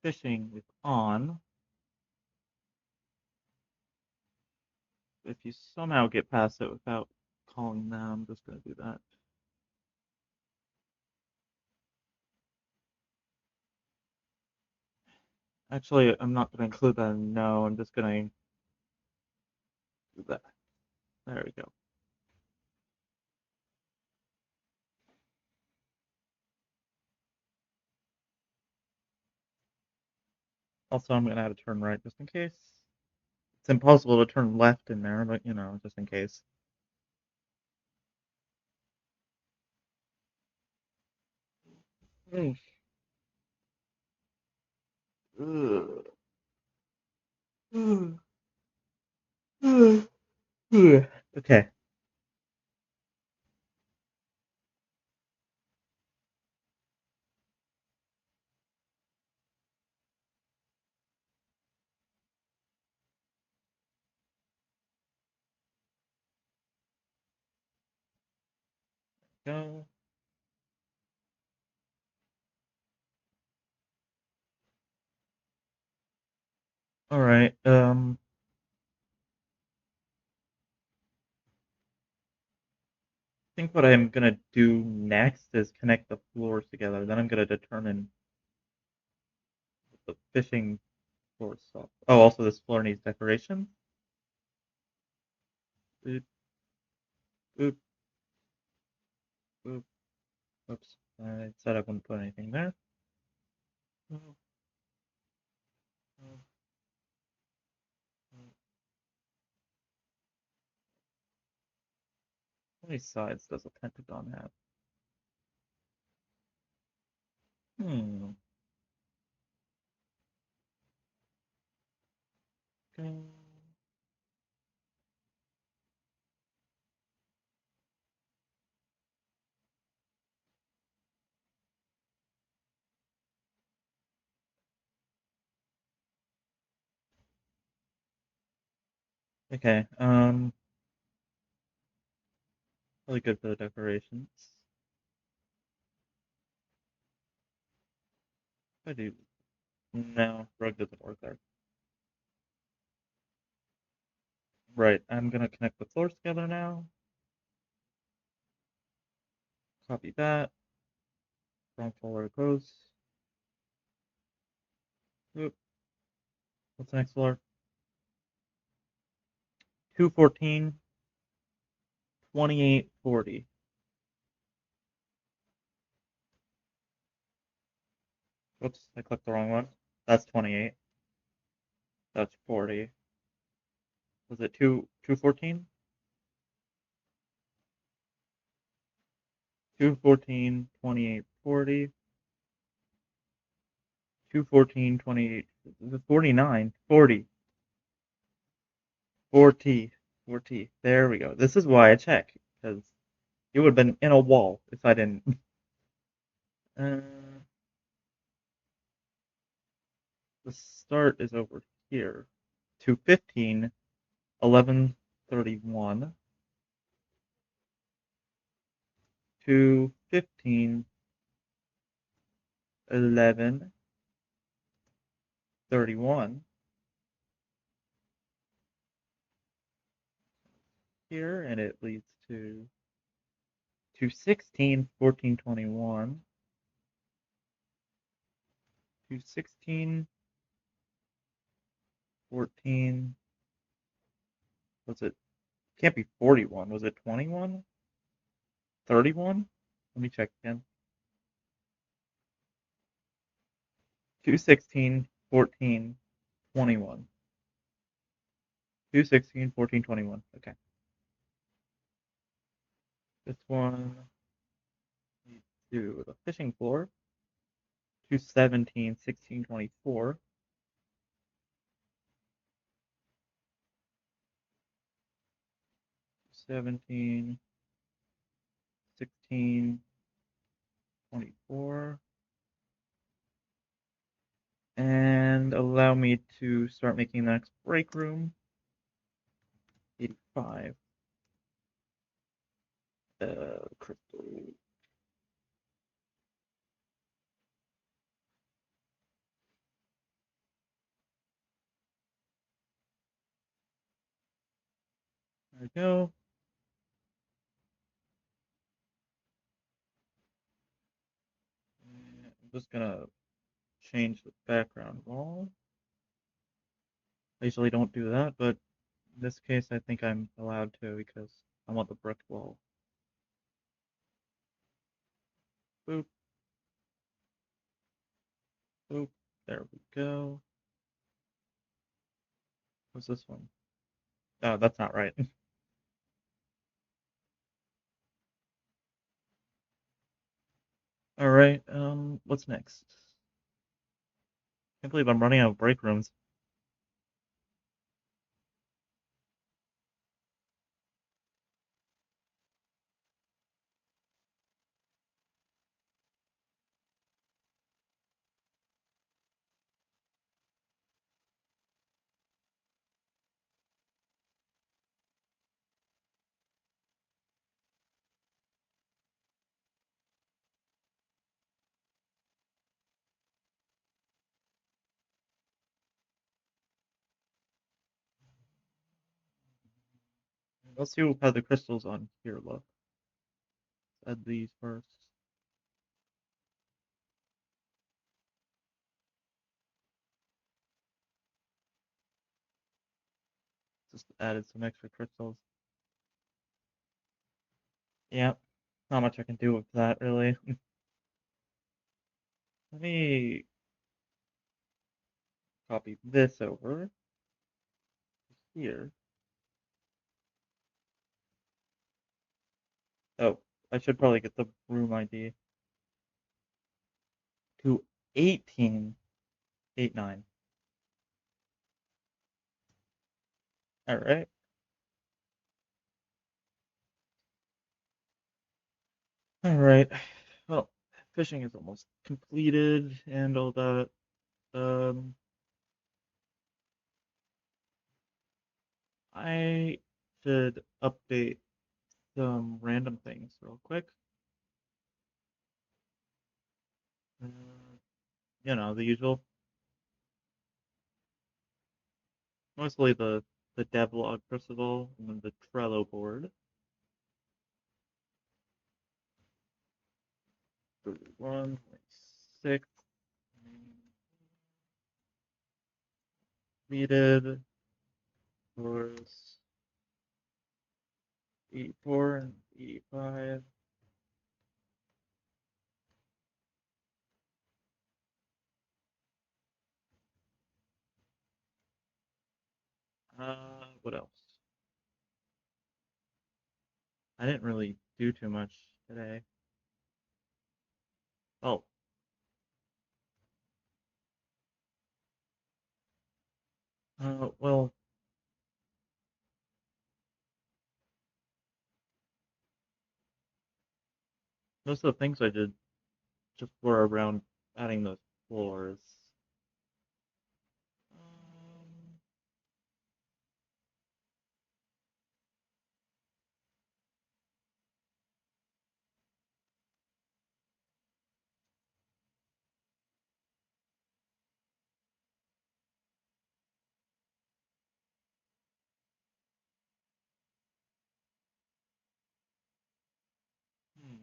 Speaker 1: fishing is on, if you somehow get past it without calling them, I'm just gonna do that. Actually, I'm not gonna include that in no, I'm just gonna do that. There we go. Also, I'm gonna add a turn right just in case. It's impossible to turn left in there, but you know, just in case. Mm. Ugh. Ugh. Ugh. Ugh. Okay. Go. All right. I think what I'm gonna do next is connect the floors together. Then I'm gonna determine the fishing floor stuff. Oh, also this floor needs decoration. Oop, oop, oop. Oops. I said I wouldn't put anything there. Oh, oh, oh. How many sides does a pentagon have? Hmm. Okay. Okay. Really good for the decorations. I do. No, rug doesn't work there. Right. I'm gonna connect the floors together now. Copy that. Wrong floor goes. Oop. What's the next floor? 214, 28, 40. Oops, I clicked the wrong one. That's 28. That's 40. Was it 214? 214, 28, 40. 214, 28, 49, 40. 4T. 4T. There we go. This is why I check, because it would have been in a wall if I didn't. Uh, the start is over here. 215, 11:31. 215, 11:31. Here, and it leads to 216, 14:21. 216, 14. Was it? Can't be 41. Was it 21? 31? Let me check again. 216, 14, 21. 216, 14, 21. Okay. This one leads to the fishing floor. 217, 16, 24. 17, 16, 24. And allow me to start making the next break room. 85. Crystal. There we go. And I'm just gonna change the background wall. I usually don't do that, but in this case I think I'm allowed to because I want the brick wall. Boop. Boop. There we go. What's this one? Oh, that's not right. Alright, what's next? Can't believe I'm running out of break rooms. Let's see how the crystals on here look. Add these first. Just added some extra crystals. Yeah, not much I can do with that, really. Let me copy this over here. Oh, I should probably get the room ID to 1889. All right. All right. Well, fishing is almost completed and all that. Um, I should update some random things real quick. Uh, the usual. Mostly the devlog first of all, and then the Trello board. 31, 26. Needed. Course. E4 and E5. What else? I didn't really do too much today. Oh, well, most of the things I did just were around adding those floors. Um, hmm.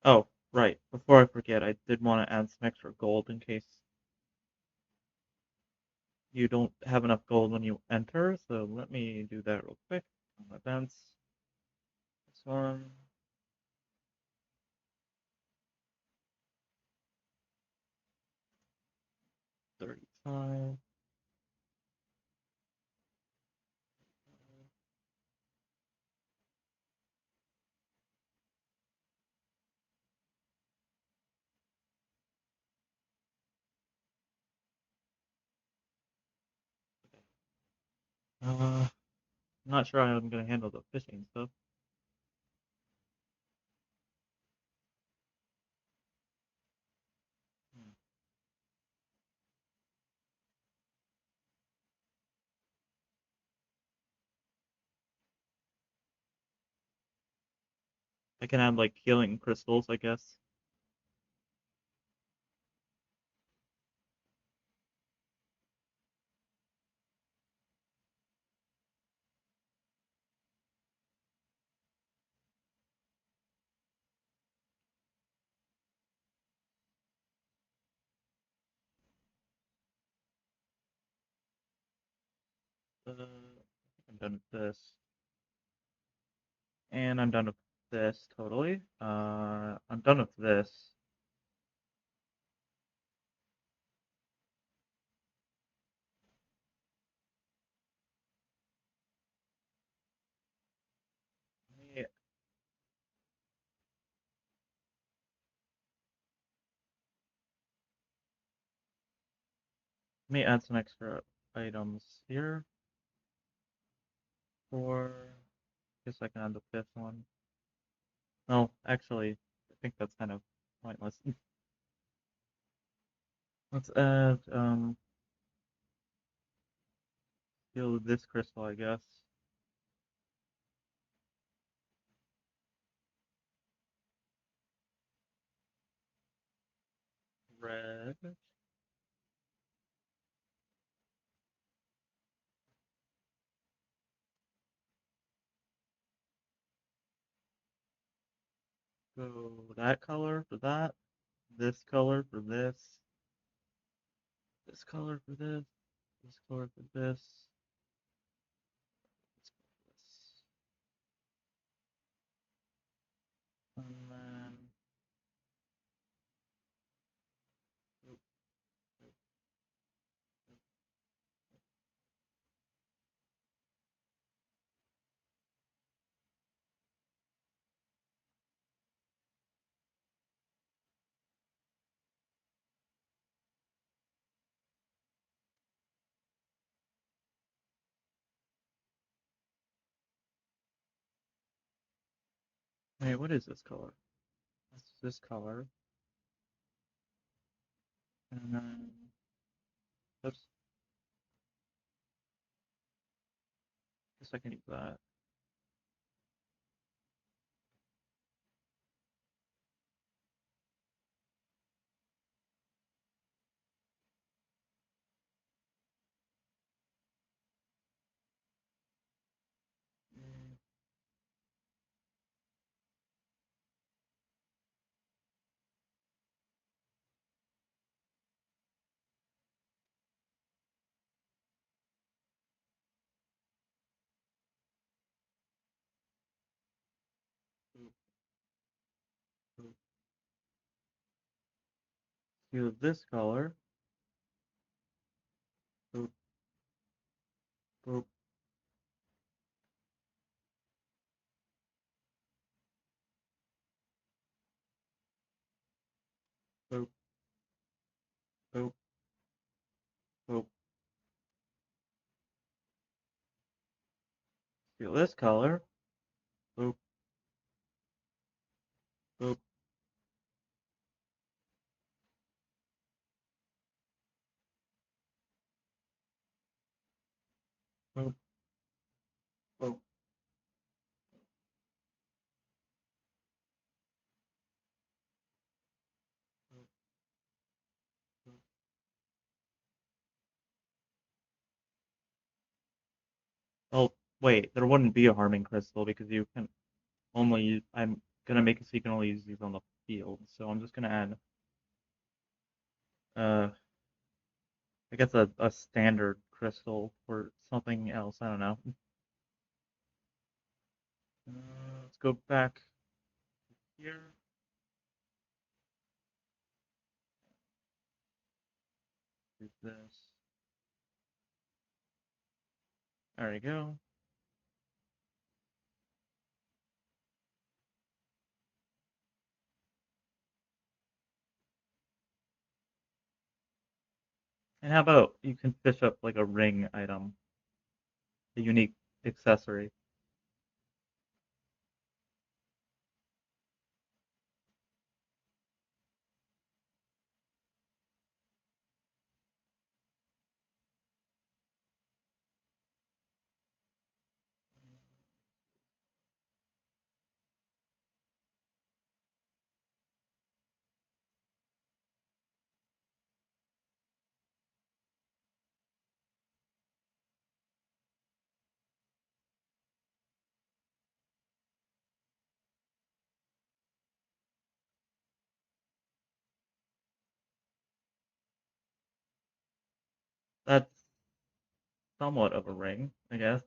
Speaker 1: Oh, right. Before I forget, I did want to add some extra gold in case you don't have enough gold when you enter. So let me do that real quick. Events. This one. 35. I'm not sure how I'm gonna handle the fishing stuff. Hmm. I can add like healing crystals, I guess. I think I'm done with this. And I'm done with this totally. I'm done with this. Let me, let me add some extra items here. For, guess I can add the fifth one. No, actually, I think that's kind of pointless. Let's add heal this crystal, I guess. Red. Go that color for that. This color for this. This color for this. This color for this. This color for this. And then. Oop, oop, oop. Wait, what is this color? That's this color. And then. Oops. Guess I can use that. Mm, to this color. Boop, boop, boop, boop, boop. To this color. Boop, boop, boop, boop, boop. Oh, wait, there wouldn't be a harming crystal because you can only use, I'm gonna make it so you can only use these on the field. So I'm just gonna add, uh, I guess a standard crystal for something else. I don't know. Let's go back here. Do this. There we go. And how about you can fish up like a ring item, a unique accessory. That's somewhat of a ring, I guess.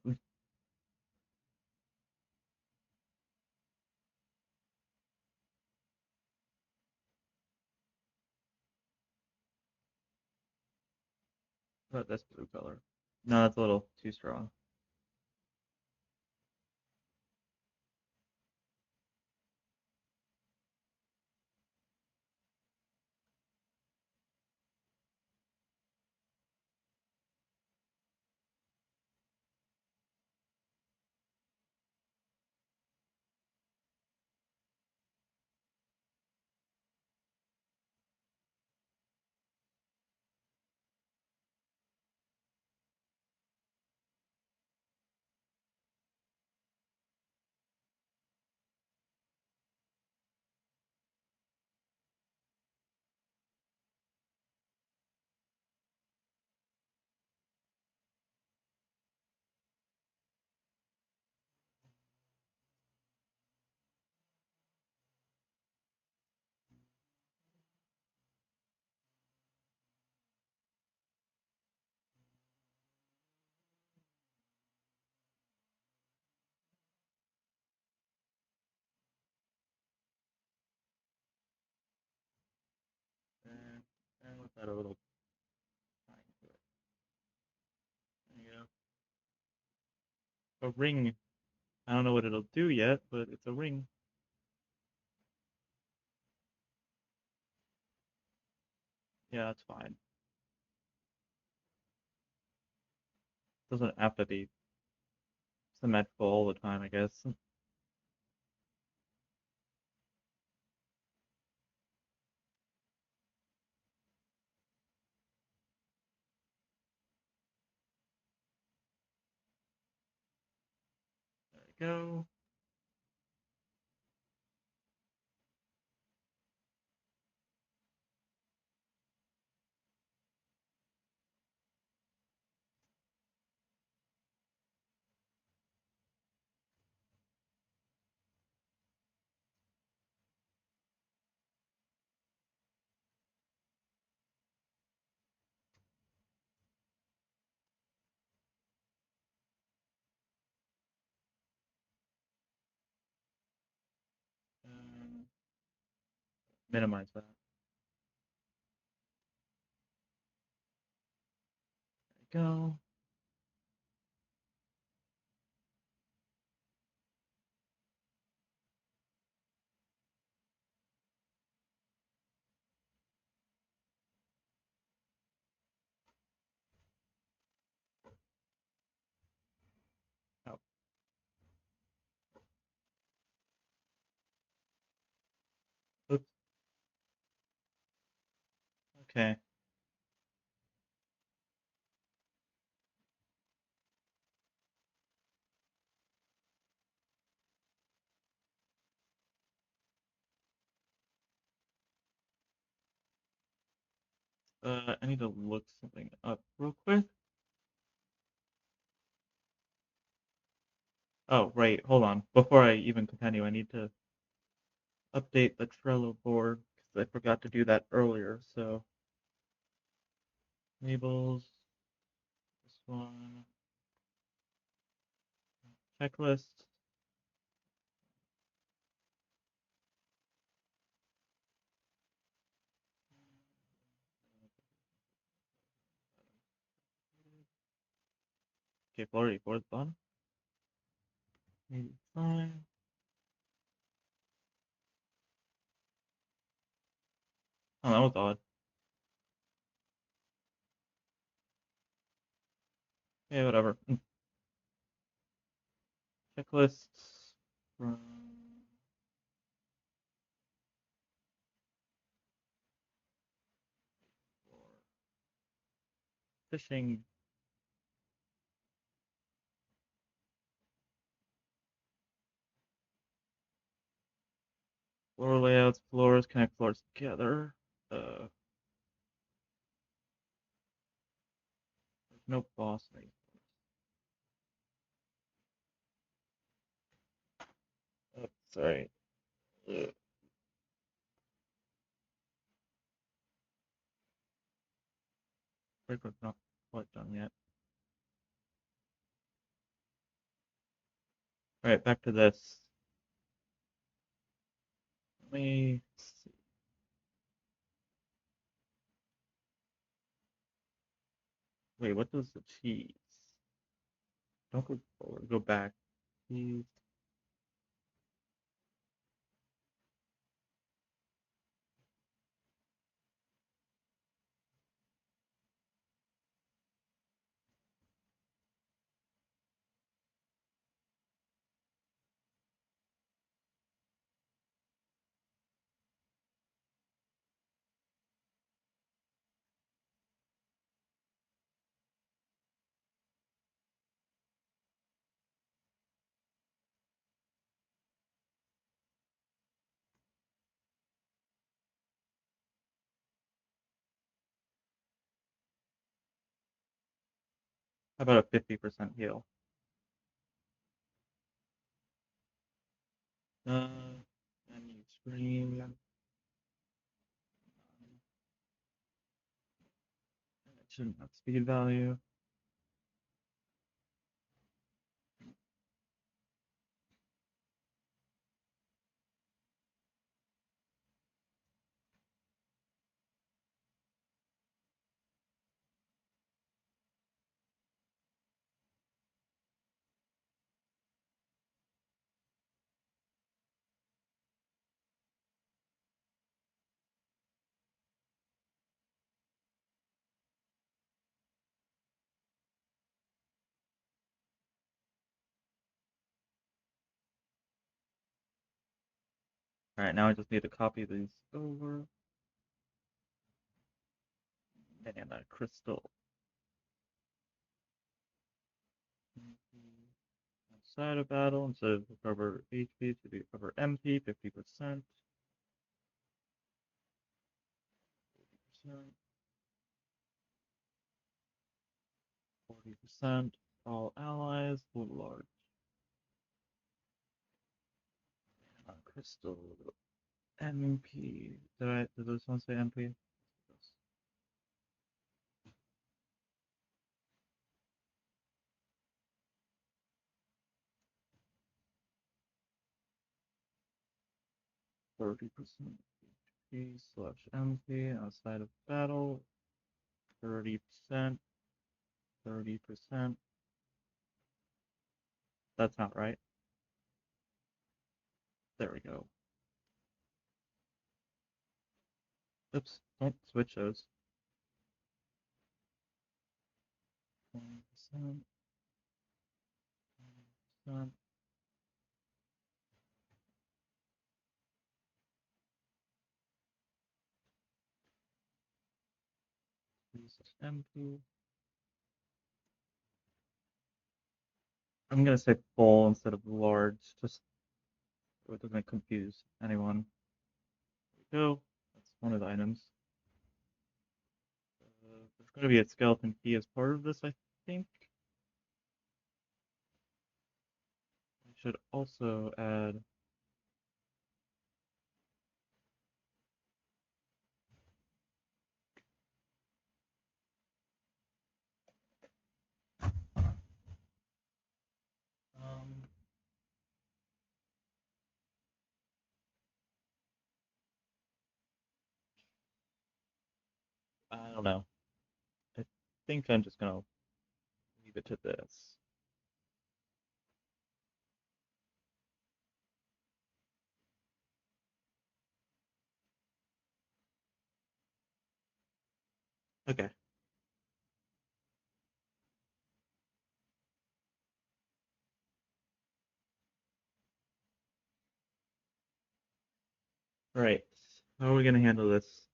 Speaker 1: But this blue color. No, that's a little too strong. And, and let's add a little shine to it. There you go. A ring. I don't know what it'll do yet, but it's a ring. Yeah, that's fine. Doesn't have to be symmetrical all the time, I guess. There we go. Um, minimize that. go. Oh, oops. Okay. I need to look something up real quick. Oh, right. Hold on. Before I even continue, I need to update the Trello board because I forgot to do that earlier. So, labels, this one, checklist. Okay, floor 84 is done. 85. Oh, that was odd. Yeah, whatever. Checklists from fishing. Floor layouts, floors, connect floors together. There's no boss name. Oh, sorry. Breakwork's not quite done yet. Alright, back to this. Let me see. Wait, what does the cheese? Don't go forward, go back. Cheese. How about a 50% heal? Menu screen. It shouldn't have speed value. Alright, now I just need to copy these over. And a crystal. Outside of battle, instead of recover HP, to recover MP, 50%. 40%. All allies, large. Crystal. MP. Did this one say MP? 30% HP/MP outside of battle. 30%. 30%. That's not right. There we go. Oops, don't switch those. 20%, 20%. Use empty. I'm gonna say full instead of large, just so it doesn't confuse anyone. There we go. That's one of the items. There's gonna be a skeleton key as part of this, I think. I should also add. Um, I don't know. I think I'm just gonna leave it to this. Okay. Right. How are we gonna handle this?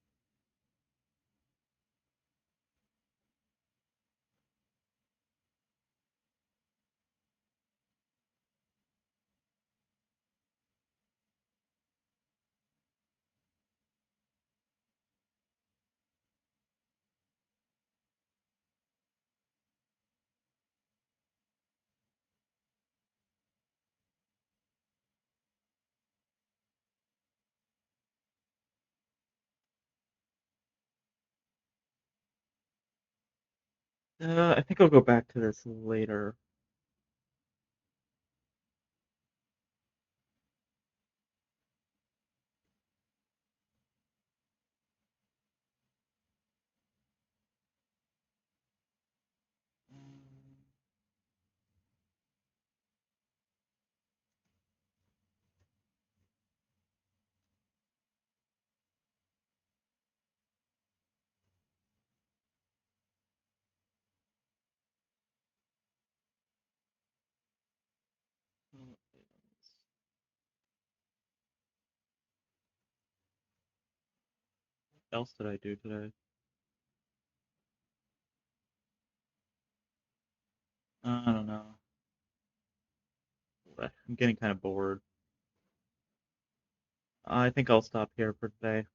Speaker 1: I think I'll go back to this later. What else did I do today? I don't know. I'm getting kind of bored. I think I'll stop here for today.